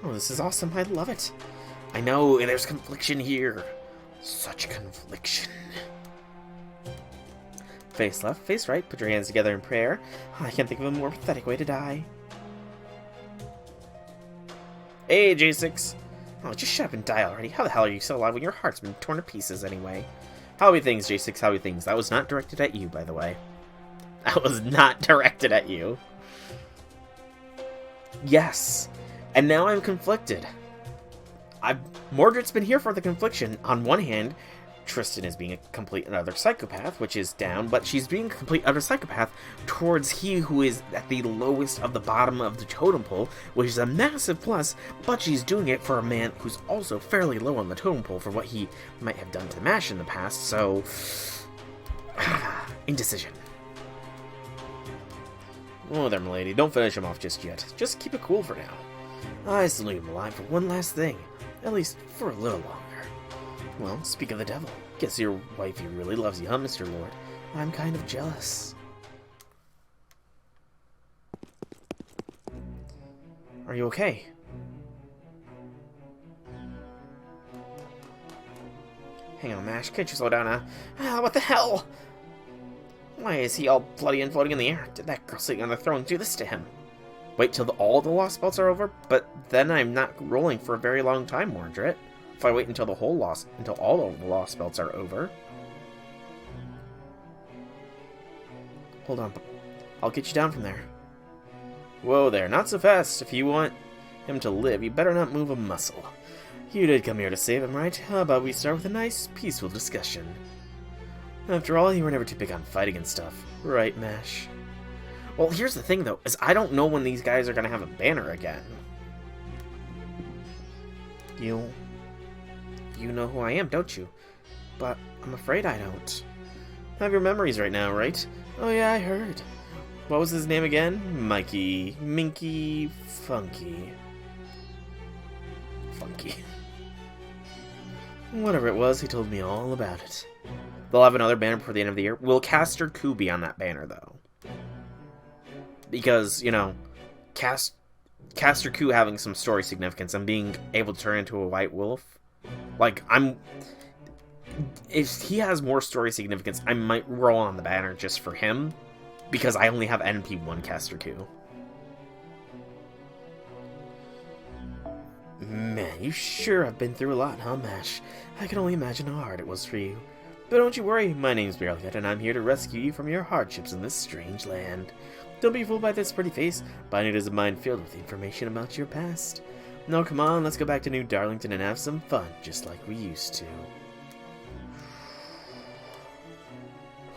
Oh, this is awesome. I love it. I know, there's confliction here. Such confliction. Face left, face right, put your hands together in prayer. I can't think of a more pathetic way to die. Hey, J6. Oh, just shut up and die already. How the hell are you still alive when your heart's been torn to pieces anyway? How be things, J6, how be things? That was not directed at you, by the way. That was not directed at you. Yes. And now I'm conflicted. Mordred's been here for the confliction. On one hand, Tristan is being a complete and utter psychopath, which is down, but she's being a complete and utter psychopath towards he who is at the lowest of the bottom of the totem pole, which is a massive plus, but she's doing it for a man who's also fairly low on the totem pole for what he might have done to Mash in the past, so... indecision. Oh there, milady, don't finish him off just yet. Just keep it cool for now. I still leave him alive for one last thing. At least for a little longer. Well, speak of the devil. Guess your wifey really loves you, huh, Mr. Lord? I'm kind of jealous. Are you okay? Hang on, Mash. Can't you slow down, huh? Ah, what the hell? Why is he all bloody and floating in the air? Did that girl sitting on the throne do this to him? Wait till all the Lostbelts are over? But then I'm not rolling for a very long time, Mordred. If I wait until all of the Lostbelts are over. Hold on. I'll get you down from there. Whoa there, not so fast. If you want him to live, you better not move a muscle. You did come here to save him, right? How about we start with a nice, peaceful discussion? After all, you were never too big on fighting and stuff. Right, Mash? Well, here's the thing, though, is I don't know when these guys are going to have a banner again. You know who I am, don't you? But I'm afraid I don't. I have your memories right now, right? Oh yeah, I heard. What was his name again? Mikey. Minky. Funky. Whatever it was, he told me all about it. They'll have another banner before the end of the year. Will Caster Coup be on that banner, though? Because, you know, Caster Coup having some story significance and being able to turn into a white wolf. Like, if he has more story significance, I might roll on the banner just for him. Because I only have NP1 Caster Coup. Man, you sure have been through a lot, huh, Mash? I can only imagine how hard it was for you. But don't you worry, my name's Barrelhead, and I'm here to rescue you from your hardships in this strange land. Don't be fooled by this pretty face, but it is a mind filled with information about your past. Now come on, let's go back to New Darlington and have some fun, just like we used to.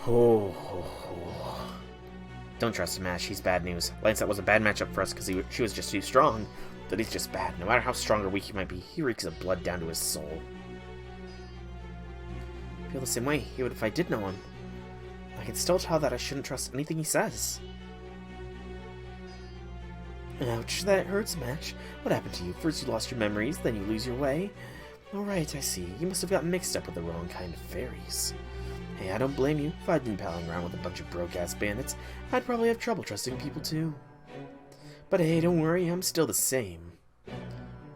Oh. Don't trust him, Ash, he's bad news. Lancet was a bad matchup for us because she was just too strong, but he's just bad. No matter how strong or weak he might be, he reeks of blood down to his soul. I feel the same way, even if I did know him. I can still tell that I shouldn't trust anything he says. Ouch, that hurts, Mash. What happened to you? First you lost your memories, then you lose your way. Alright, I see. You must have gotten mixed up with the wrong kind of fairies. Hey, I don't blame you. If I'd been palling around with a bunch of broke-ass bandits, I'd probably have trouble trusting people too. But hey, don't worry, I'm still the same.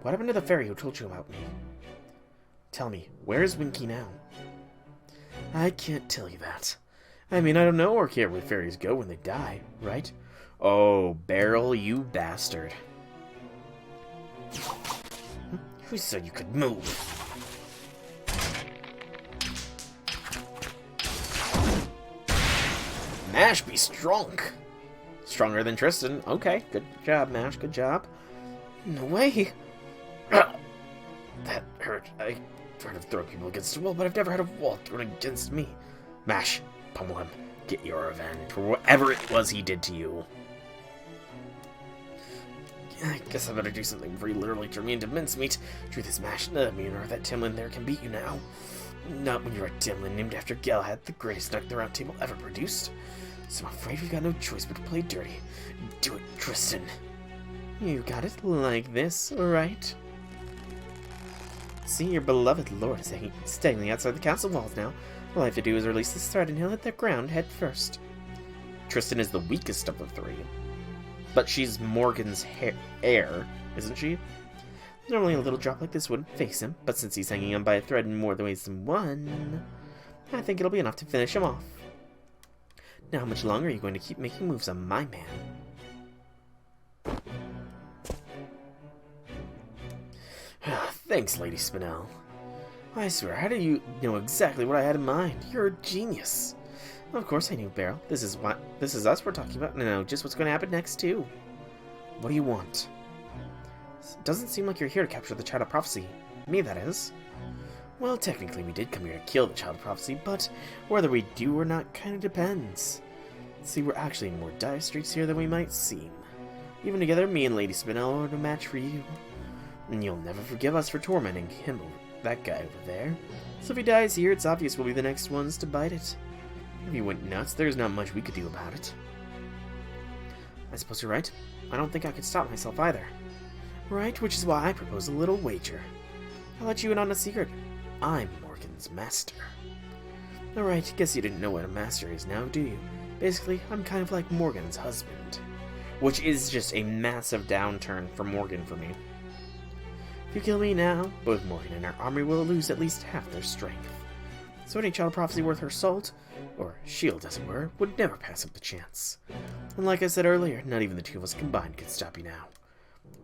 What happened to the fairy who told you about me? Tell me, where is Winky now? I can't tell you that. I mean, I don't know or care where fairies go when they die, right? Oh, Beryl, you bastard. Who said you could move? Mash, be strong. Stronger than Tristan. Okay, good job, Mash. Good job. No way. That hurt. I've heard of throwing people against a wall, but I've never heard of a wall thrown against me. Mash, pummel him. Get your revenge for whatever it was he did to you. I guess I better do something before you literally turn me into mincemeat. Truth is, Mash, none of me nor that Timlin there can beat you now. Not when you're a Timlin named after Galahad, the greatest knight the Round Table ever produced. So I'm afraid we've got no choice but to play dirty. Do it, Tristan. You got it like this, right? See, your beloved lord is staying outside the castle walls now. All I have to do is release this thread and he'll hit the ground head first. Tristan is the weakest of the three. But she's Morgan's heir, isn't she? Normally a little drop like this wouldn't face him, but since he's hanging on by a thread in more ways than one, I think it'll be enough to finish him off. Now how much longer are you going to keep making moves on my man? Thanks, Lady Spinel. I swear, how do you know exactly what I had in mind? You're a genius. Of course I knew, Beryl. This is us we're talking about, and I know just what's going to happen next, too. What do you want? It doesn't seem like you're here to capture the Child of Prophecy. Me, that is. Well, technically we did come here to kill the Child of Prophecy, but whether we do or not kind of depends. See, we're actually in more dire straits here than we might seem. Even together, me and Lady Spinel are no match for you. And you'll never forgive us for tormenting him, that guy over there. So if he dies here, it's obvious we'll be the next ones to bite it. If he went nuts, there's not much we could do about it. I suppose you're right. I don't think I could stop myself either. Right, which is why I propose a little wager. I'll let you in on a secret. I'm Morgan's master. Alright, guess you didn't know what a master is now, do you? Basically, I'm kind of like Morgan's husband. Which is just a massive downturn for Morgan for me. If you kill me now, both Morgan and our army will lose at least half their strength. So any Child of Prophecy worth her salt, or shield as it were, would never pass up the chance. And like I said earlier, not even the two of us combined could stop you now.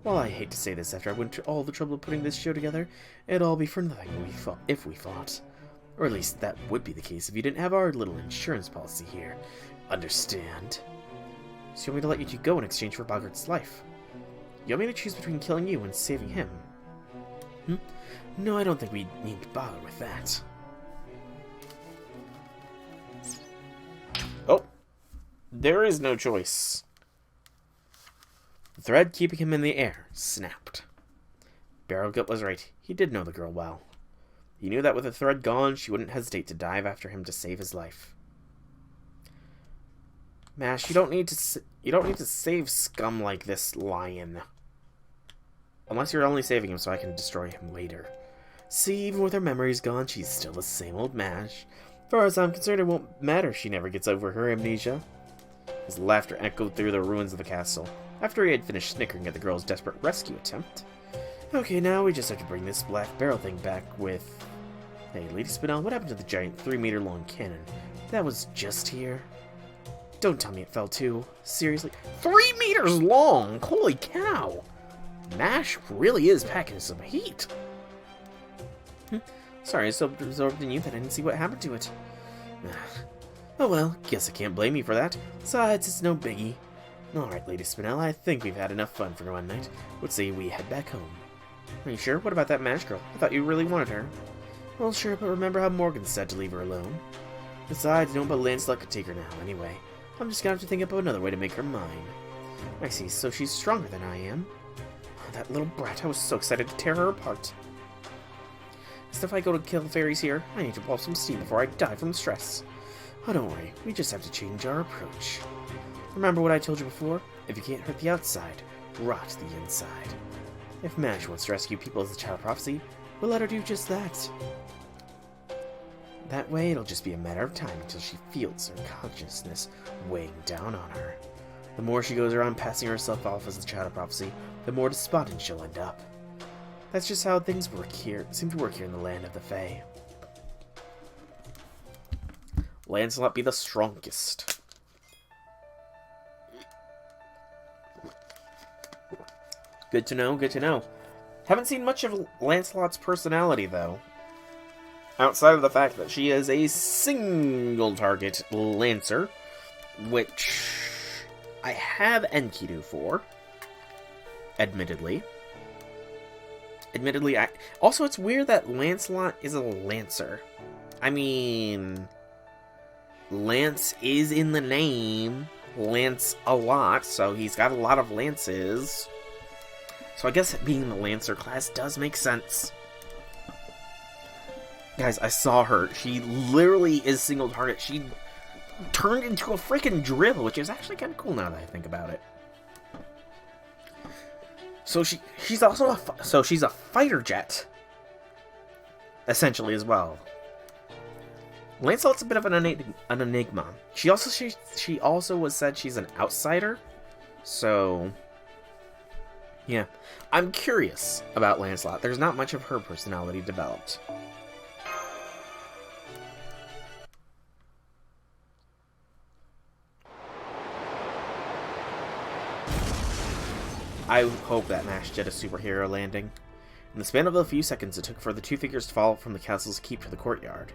While I hate to say this after I went to all the trouble of putting this show together, it'd all be for nothing if we fought. Or at least that would be the case if you didn't have our little insurance policy here. Understand? So you want me to let you two go in exchange for Boggart's life? You want me to choose between killing you and saving him? No, I don't think we need to bother with that. Oh. There is no choice. The thread keeping him in the air snapped. Barrowgut was right. He did know the girl well. He knew that with the thread gone, she wouldn't hesitate to dive after him to save his life. Mash, you don't need to save scum like this lion. Unless you're only saving him so I can destroy him later. See, even with her memories gone, she's still the same old Mash. As far as I'm concerned, it won't matter if she never gets over her amnesia. His laughter echoed through the ruins of the castle, after he had finished snickering at the girl's desperate rescue attempt. Okay, now we just have to bring this black barrel thing back with... Hey, Lady Spinel, what happened to the giant 3-meter-long cannon? That was just here. Don't tell me it fell too. Seriously? 3 meters long! Holy cow! Mash really is packing some heat. Sorry, I was so absorbed in you that I didn't see what happened to it. Oh well, guess I can't blame you for that. Besides, it's no biggie. Alright, Lady Spinel, I think we've had enough fun for one night. Let's say we head back home. Are you sure? What about that Mash girl? I thought you really wanted her. Well, sure, but remember how Morgan said to leave her alone? Besides, no one but Lancelot could take her now, anyway. I'm just gonna have to think up another way to make her mine. I see, so she's stronger than I am. Oh, that little brat, I was so excited to tear her apart. So if I go to kill the fairies here, I need to blow some steam before I die from stress. Oh, don't worry, we just have to change our approach. Remember what I told you before? If you can't hurt the outside, rot the inside. If Mash wants to rescue people as the Child of Prophecy, we'll let her do just that. That way, it'll just be a matter of time until she feels her consciousness weighing down on her. The more she goes around passing herself off as the Child of Prophecy, the more despondent she'll end up. That's just how things work here. Seem to work here in the land of the Fae. Lancelot be the strongest. Good to know, good to know. Haven't seen much of Lancelot's personality, though. Outside of the fact that she is a single-target Lancer, which I have Enkidu for, admittedly. Also, it's weird that Lancelot is a Lancer. I mean, Lance is in the name, Lance a lot, so he's got a lot of lances. So I guess being the Lancer class does make sense. Guys, I saw her. She literally is single target. She turned into a freaking drill, which is actually kind of cool now that I think about it. So she's also she's a fighter jet, essentially, as well. Lancelot's a bit of an enigma. She also was said she's an outsider. So yeah, I'm curious about Lancelot. There's not much of her personality developed. I hope that MASH did a superhero landing. In the span of the few seconds it took for the two figures to fall from the castle's keep to the courtyard,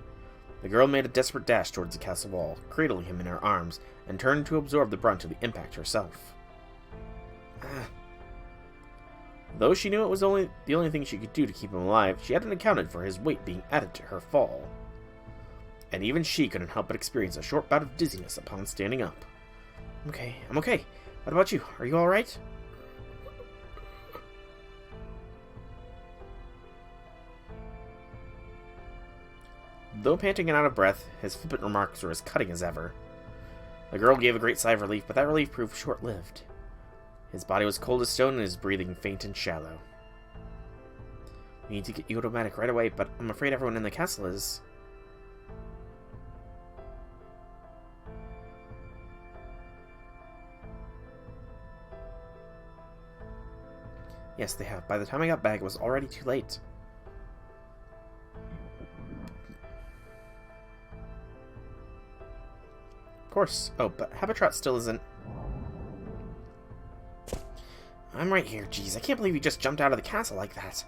the girl made a desperate dash towards the castle wall, cradling him in her arms, and turned to absorb the brunt of the impact herself. Though she knew it was the only thing she could do to keep him alive, she hadn't accounted for his weight being added to her fall. And even she couldn't help but experience a short bout of dizziness upon standing up. I'm okay. What about you? Are you alright? Though panting and out of breath, his flippant remarks were as cutting as ever. The girl gave a great sigh of relief, but that relief proved short-lived. His body was cold as stone and his breathing faint and shallow. We need to get you automatic right away, but I'm afraid everyone in the castle is... Yes, they have. By the time I got back, it was already too late. Of course. Oh, but Habitrot still isn't... I'm right here, jeez. I can't believe you just jumped out of the castle like that.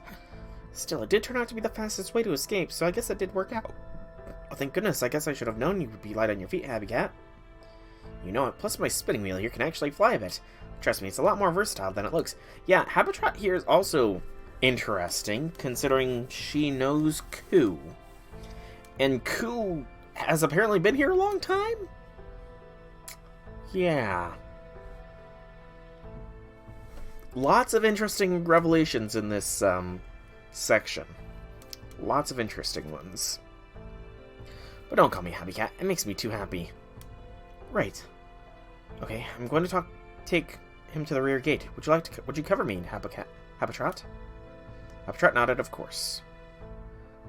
Still, it did turn out to be the fastest way to escape, so I guess it did work out. Oh, thank goodness. I guess I should have known you would be light on your feet, Habicat. You know it, plus my spinning wheel here can actually fly a bit. Trust me, it's a lot more versatile than it looks. Yeah, Habitrot here is also interesting, considering she knows Ku. And Ku has apparently been here a long time? Yeah. Lots of interesting revelations in this section. Lots of interesting ones. But don't call me Habicat. It makes me too happy. Right. Okay, I'm going to take him to the rear gate. Would you cover me, Habitrot? Habitrot nodded, of course.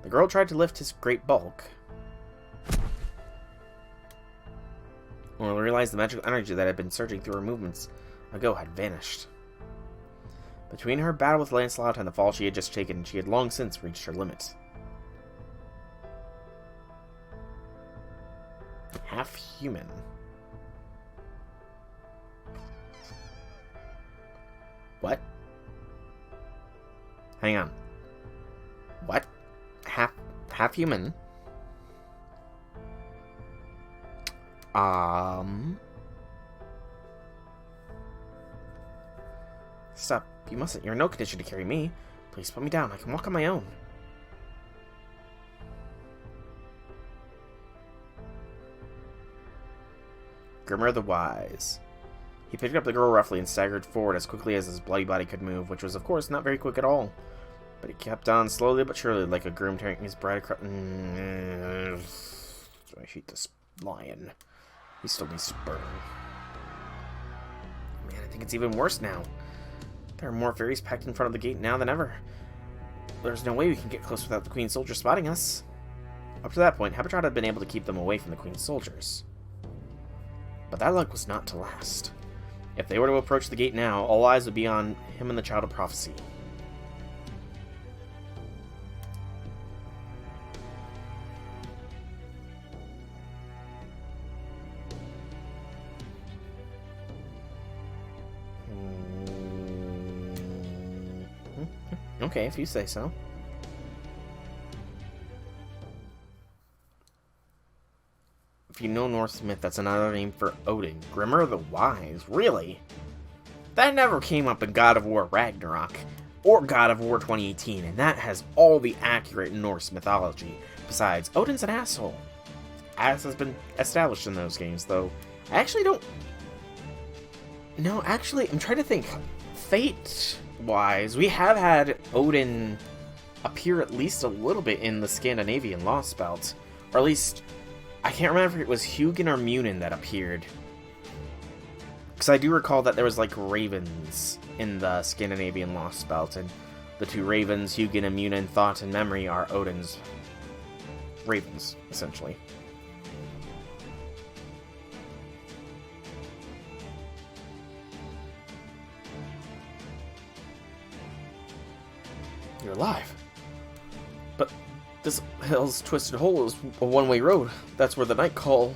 The girl tried to lift his great bulk. When I realized the magical energy that had been surging through her movements ago had vanished. Between her battle with Lancelot and the fall she had just taken, she had long since reached her limit. Half human. What? Hang on. What? Half human? Stop. You mustn't. You're in no condition to carry me. Please put me down. I can walk on my own. Grimmer the Wise. He picked up the girl roughly and staggered forward as quickly as his bloody body could move, which was, of course, not very quick at all. But he kept on slowly but surely, like a groom tearing his bride across... I hate this lion. He still needs to burn. Man, I think it's even worse now. There are more fairies packed in front of the gate now than ever. There's no way we can get close without the Queen's soldiers spotting us. Up to that point, Habitrot had been able to keep them away from the Queen's soldiers. But that luck was not to last. If they were to approach the gate now, all eyes would be on him and the Child of Prophecy. Okay, if you say so. if you know Norse myth, that's another name for Odin. Grimmer the Wise? Really? That never came up in God of War Ragnarok, or God of War 2018, and that has all the accurate Norse mythology. Besides, Odin's an asshole. As has been established in those games, though. I actually don't... No, actually, I'm trying to think. Fate-wise, we have had Odin appear at least a little bit in the Scandinavian Lostbelt. Or at least, I can't remember if it was Hugin or Munin that appeared. Because I do recall that there was, like, ravens in the Scandinavian Lostbelt, and the two ravens, Hugin and Munin, thought and memory, are Odin's ravens, essentially. You're alive. But this hell's twisted hole is a one-way road. That's where the night call...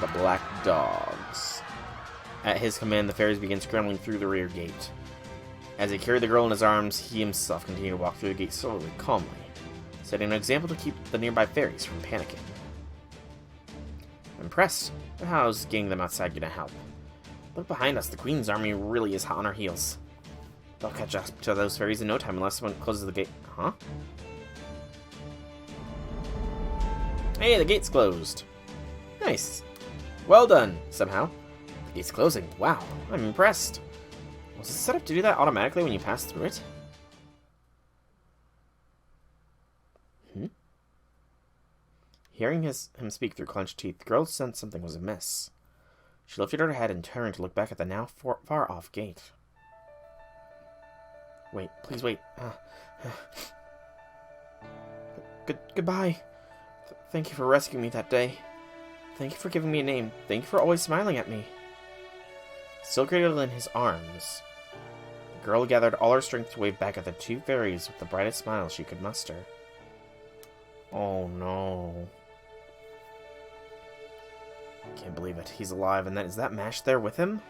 The Black Dogs. At his command, the fairies begin scrambling through the rear gate. As he carried the girl in his arms, he himself continued to walk through the gate slowly, calmly, setting an example to keep the nearby fairies from panicking. I'm impressed, but how's getting them outside gonna help? Look behind us, the Queen's army really is hot on our heels. They'll catch up to those fairies in no time unless someone closes the gate. Huh? Hey, the gate's closed. Nice. Well done, somehow. The gate's closing. Wow, I'm impressed. Was it set up to do that automatically when you pass through it? Hearing him speak through clenched teeth, the girl sensed something was amiss. She lifted her head and turned to look back at the now far-off gate. Wait, please wait. Goodbye. Thank you for rescuing me that day. Thank you for giving me a name. Thank you for always smiling at me. Still cradled in his arms, the girl gathered all her strength to wave back at the two fairies with the brightest smile she could muster. Oh no. Can't believe it. He's alive, and then is that Mash there with him?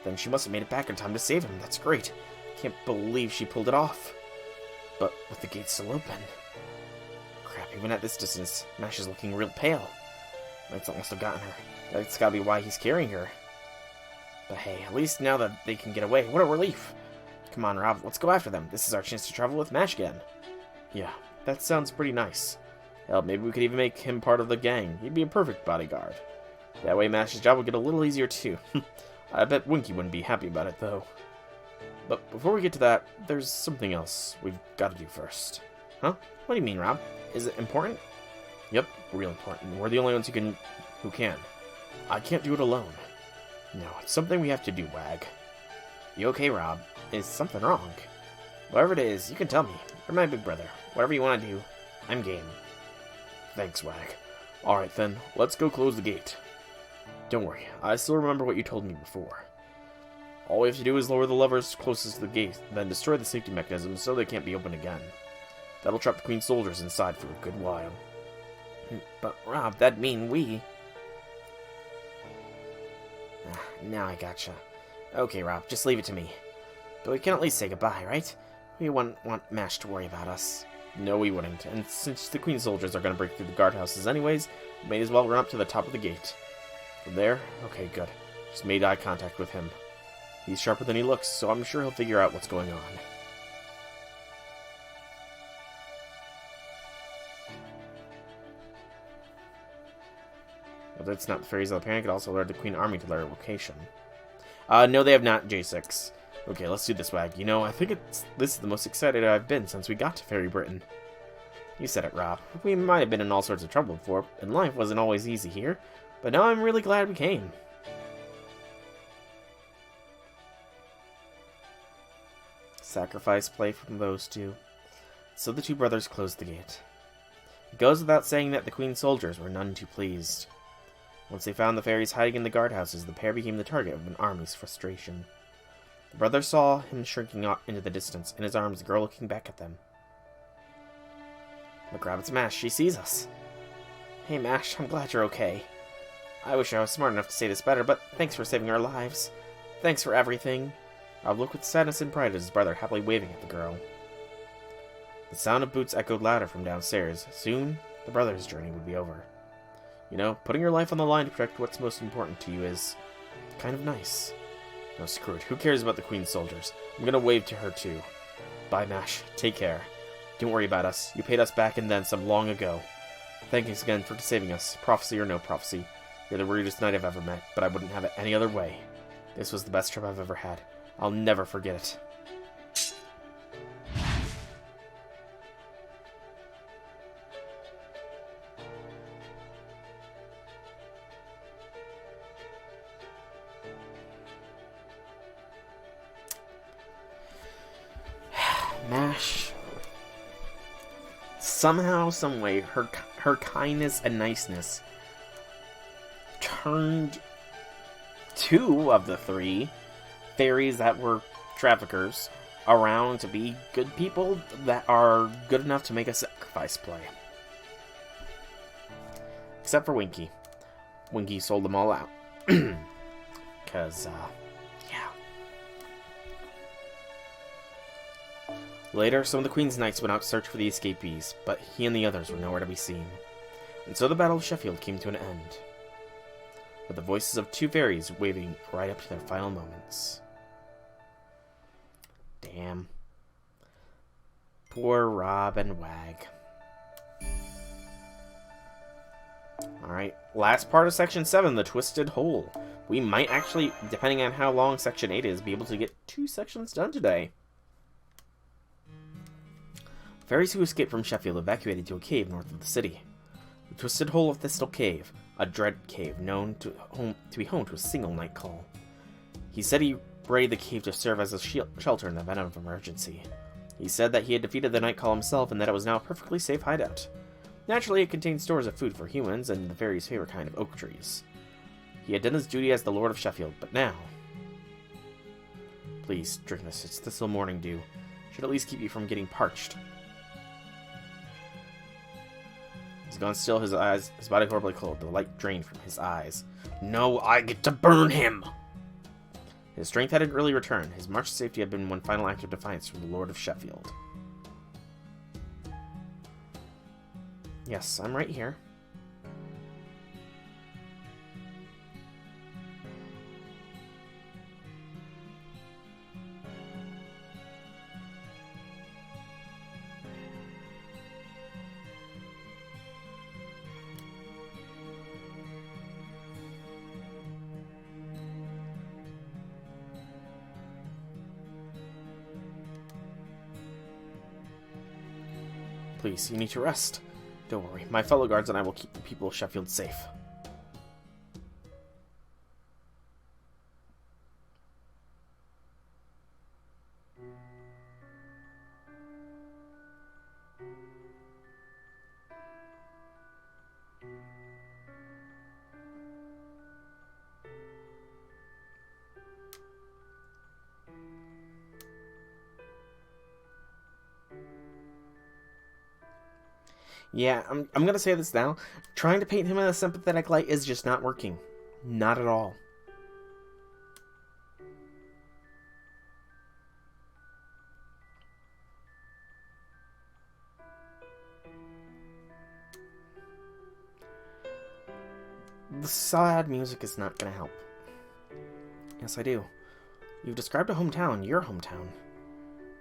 Then she must have made it back in time to save him. That's great. Can't believe she pulled it off. But with the gate still open. Crap, even at this distance, Mash is looking real pale. Lights must have gotten her. That's gotta be why he's carrying her. But hey, at least now that they can get away, what a relief. Come on, Rob, let's go after them. This is our chance to travel with Mash again. Yeah, that sounds pretty nice. Hell, maybe we could even make him part of the gang. He'd be a perfect bodyguard. That way Mash's job would get a little easier too. I bet Winky wouldn't be happy about it, though. But before we get to that, there's something else we've got to do first. Huh? What do you mean, Rob? Is it important? Yep, real important. We're the only ones who can. I can't do it alone. No, it's something we have to do, Wag. You okay, Rob? Is something wrong? Whatever it is, you can tell me. You're my big brother. Whatever you want to do, I'm game. Thanks, Wag. Alright then, let's go close the gate. Don't worry, I still remember what you told me before. All we have to do is lower the levers closest to the gate, then destroy the safety mechanisms so they can't be opened again. That'll trap the Queen's soldiers inside for a good while. But, Rob, that'd mean we... Now I gotcha. Okay, Rob, just leave it to me. But we can at least say goodbye, right? We wouldn't want Mash to worry about us. No, we wouldn't. And since the Queen's soldiers are going to break through the guardhouses anyways, we may as well run up to the top of the gate. From there? Okay, good. Just made eye contact with him. He's sharper than he looks, so I'm sure he'll figure out what's going on. If it's not the fairies of the panic, it also alerted the Queen Army to their location. No, they have not, J6. Okay, let's do this, Wag. You know, I think this is the most excited I've been since we got to Faerie Britain. You said it, Rob. We might have been in all sorts of trouble before, and life wasn't always easy here, but now I'm really glad we came. Sacrifice play from those two. So the two brothers closed the gate. It goes without saying that the Queen's soldiers were none too pleased. Once they found the fairies hiding in the guardhouses, the pair became the target of an army's frustration. The brothers saw him shrinking off into the distance, in his arms, the girl looking back at them. Look, Rabbit's Mash, she sees us. Hey, Mash, I'm glad you're okay. I wish I was smart enough to say this better, but thanks for saving our lives. Thanks for everything. Rob looked with sadness and pride at his brother, happily waving at the girl. The sound of boots echoed louder from downstairs. Soon, the brothers' journey would be over. You know, putting your life on the line to protect what's most important to you is kind of nice. No, screw it. Who cares about the Queen's soldiers? I'm gonna wave to her, too. Bye, Mash. Take care. Don't worry about us. You paid us back and then some long ago. Thanks again for saving us. Prophecy or no prophecy. You're the rudest knight I've ever met, but I wouldn't have it any other way. This was the best trip I've ever had. I'll never forget it. Mash. Somehow, someway, her kindness and niceness turned two of the three fairies that were traffickers around to be good people that are good enough to make a sacrifice play. Except for Winky. Winky sold them all out. Because, yeah. Later, some of the Queen's knights went out to search for the escapees, but he and the others were nowhere to be seen. And so the Battle of Sheffield came to an end, with the voices of two fairies waving right up to their final moments. Damn. Poor Rob and Wag. Alright, last part of Section 7, the Twisted Hole. We might actually, depending on how long Section 8 is, be able to get 2 sections done today. Fairies who escaped from Sheffield evacuated to a cave north of the city. The Twisted Hole of Thistle Cave, a dread cave known to be home to a single night call. He said he raided the cave to serve as a shelter in the event of emergency. He said that he had defeated the night call himself and that it was now a perfectly safe hideout. Naturally, it contained stores of food for humans and the fairies' favorite kind of oak trees. He had done his duty as the Lord of Sheffield, but now... Please, drink this. It's thistle morning dew. Should at least keep you from getting parched. He's gone still, his body horribly cold, the light drained from his eyes. No, I get to burn him! His strength hadn't really returned. His march to safety had been one final act of defiance from the Lord of Sheffield. Yes, I'm right here. Please, you need to rest. Don't worry, my fellow guards and I will keep the people of Sheffield safe. Yeah, I'm gonna say this now. Trying to paint him in a sympathetic light is just not working. Not at all. The sad music is not gonna help. Yes, I do. You've described a hometown, your hometown.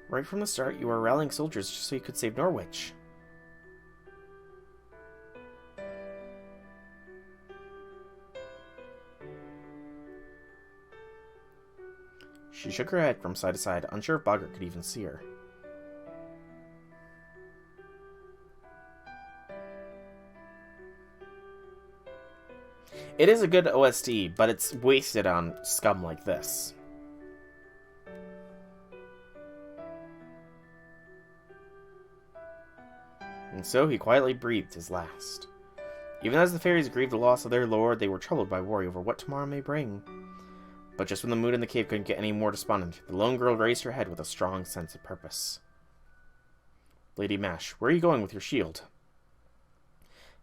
Right from the start, you were rallying soldiers just so you could save Norwich. She shook her head from side to side, unsure if Boggart could even see her. It is a good OST, but it's wasted on scum like this. And so he quietly breathed his last. Even as the fairies grieved the loss of their lord, they were troubled by worry over what tomorrow may bring. But just when the mood in the cave couldn't get any more despondent, the lone girl raised her head with a strong sense of purpose. Lady Mash, where are you going with your shield?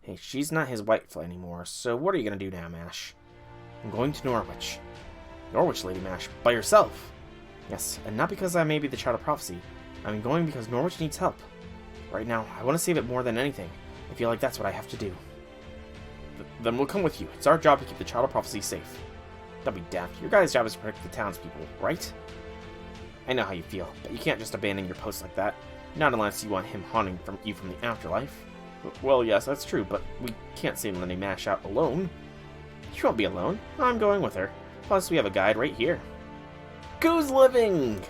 Hey, she's not his wife anymore, so what are you going to do now, Mash? I'm going to Norwich. Norwich, Lady Mash, by yourself. Yes, and not because I may be the child of prophecy. I'm going because Norwich needs help. Right now, I want to save it more than anything. I feel like that's what I have to do. Then we'll come with you. It's our job to keep the child of prophecy safe. Don't be daft. Your guys' job is to protect the townspeople, right? I know how you feel, but you can't just abandon your post like that. Not unless you want him haunting you from the afterlife. Well, yes, that's true, but we can't send Lady Mash out alone. She won't be alone. I'm going with her. Plus, we have a guide right here. Who's living?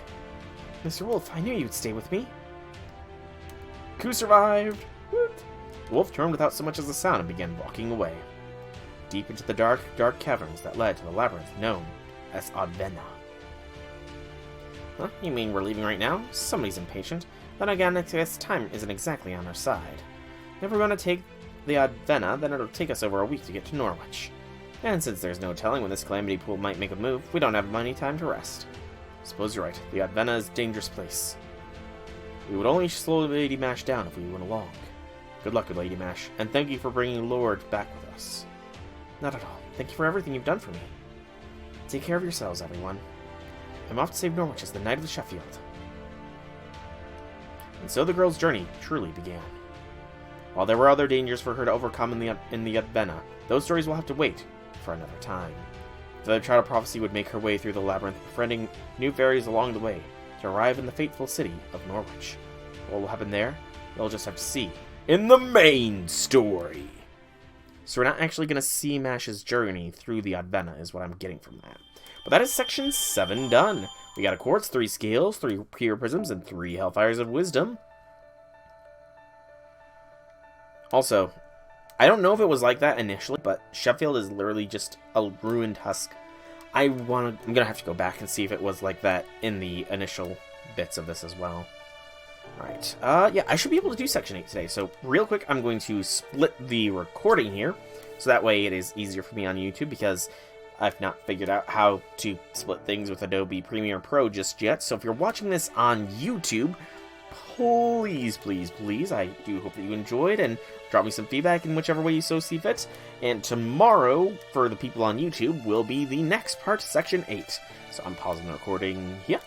Mr. Wolf, I knew you'd stay with me. Koo survived. Woot. Wolf turned without so much as a sound and began walking away, deep into the dark, dark caverns that led to the labyrinth known as Avalon. Huh? You mean we're leaving right now? Somebody's impatient. Then again, I guess time isn't exactly on our side. If we're going to take the Avalon, then it'll take us over a week to get to Norwich. And since there's no telling when this calamity pool might make a move, we don't have any time to rest. Suppose you're right. The Avalon is a dangerous place. We would only slow Lady Mash down if we went along. Good luck with Lady Mash, and thank you for bringing Lord back with us. Not at all. Thank you for everything you've done for me. Take care of yourselves, everyone. I'm off to save Norwich as the Knight of the Sheffield. And so the girl's journey truly began. While there were other dangers for her to overcome in the Avalon, those stories will have to wait for another time. The child of prophecy would make her way through the labyrinth, befriending new fairies along the way, to arrive in the fateful city of Norwich. What will happen there? You'll just have to see in the main story. So we're not actually going to see Mash's journey through the Avalon, is what I'm getting from that. But that is section 7 done. We got a quartz, 3 scales, 3 pure prisms, and 3 hellfires of wisdom. Also, I don't know if it was like that initially, but Sheffield is literally just a ruined husk. I'm gonna have to go back and see if it was like that in the initial bits of this as well. Alright, yeah, I should be able to do section 8 today, so real quick, I'm going to split the recording here, so that way it is easier for me on YouTube, because I've not figured out how to split things with Adobe Premiere Pro just yet, so if you're watching this on YouTube, please, please, please, I do hope that you enjoyed, and drop me some feedback in whichever way you so see fit, and tomorrow, for the people on YouTube, will be the next part, section 8. So I'm pausing the recording here.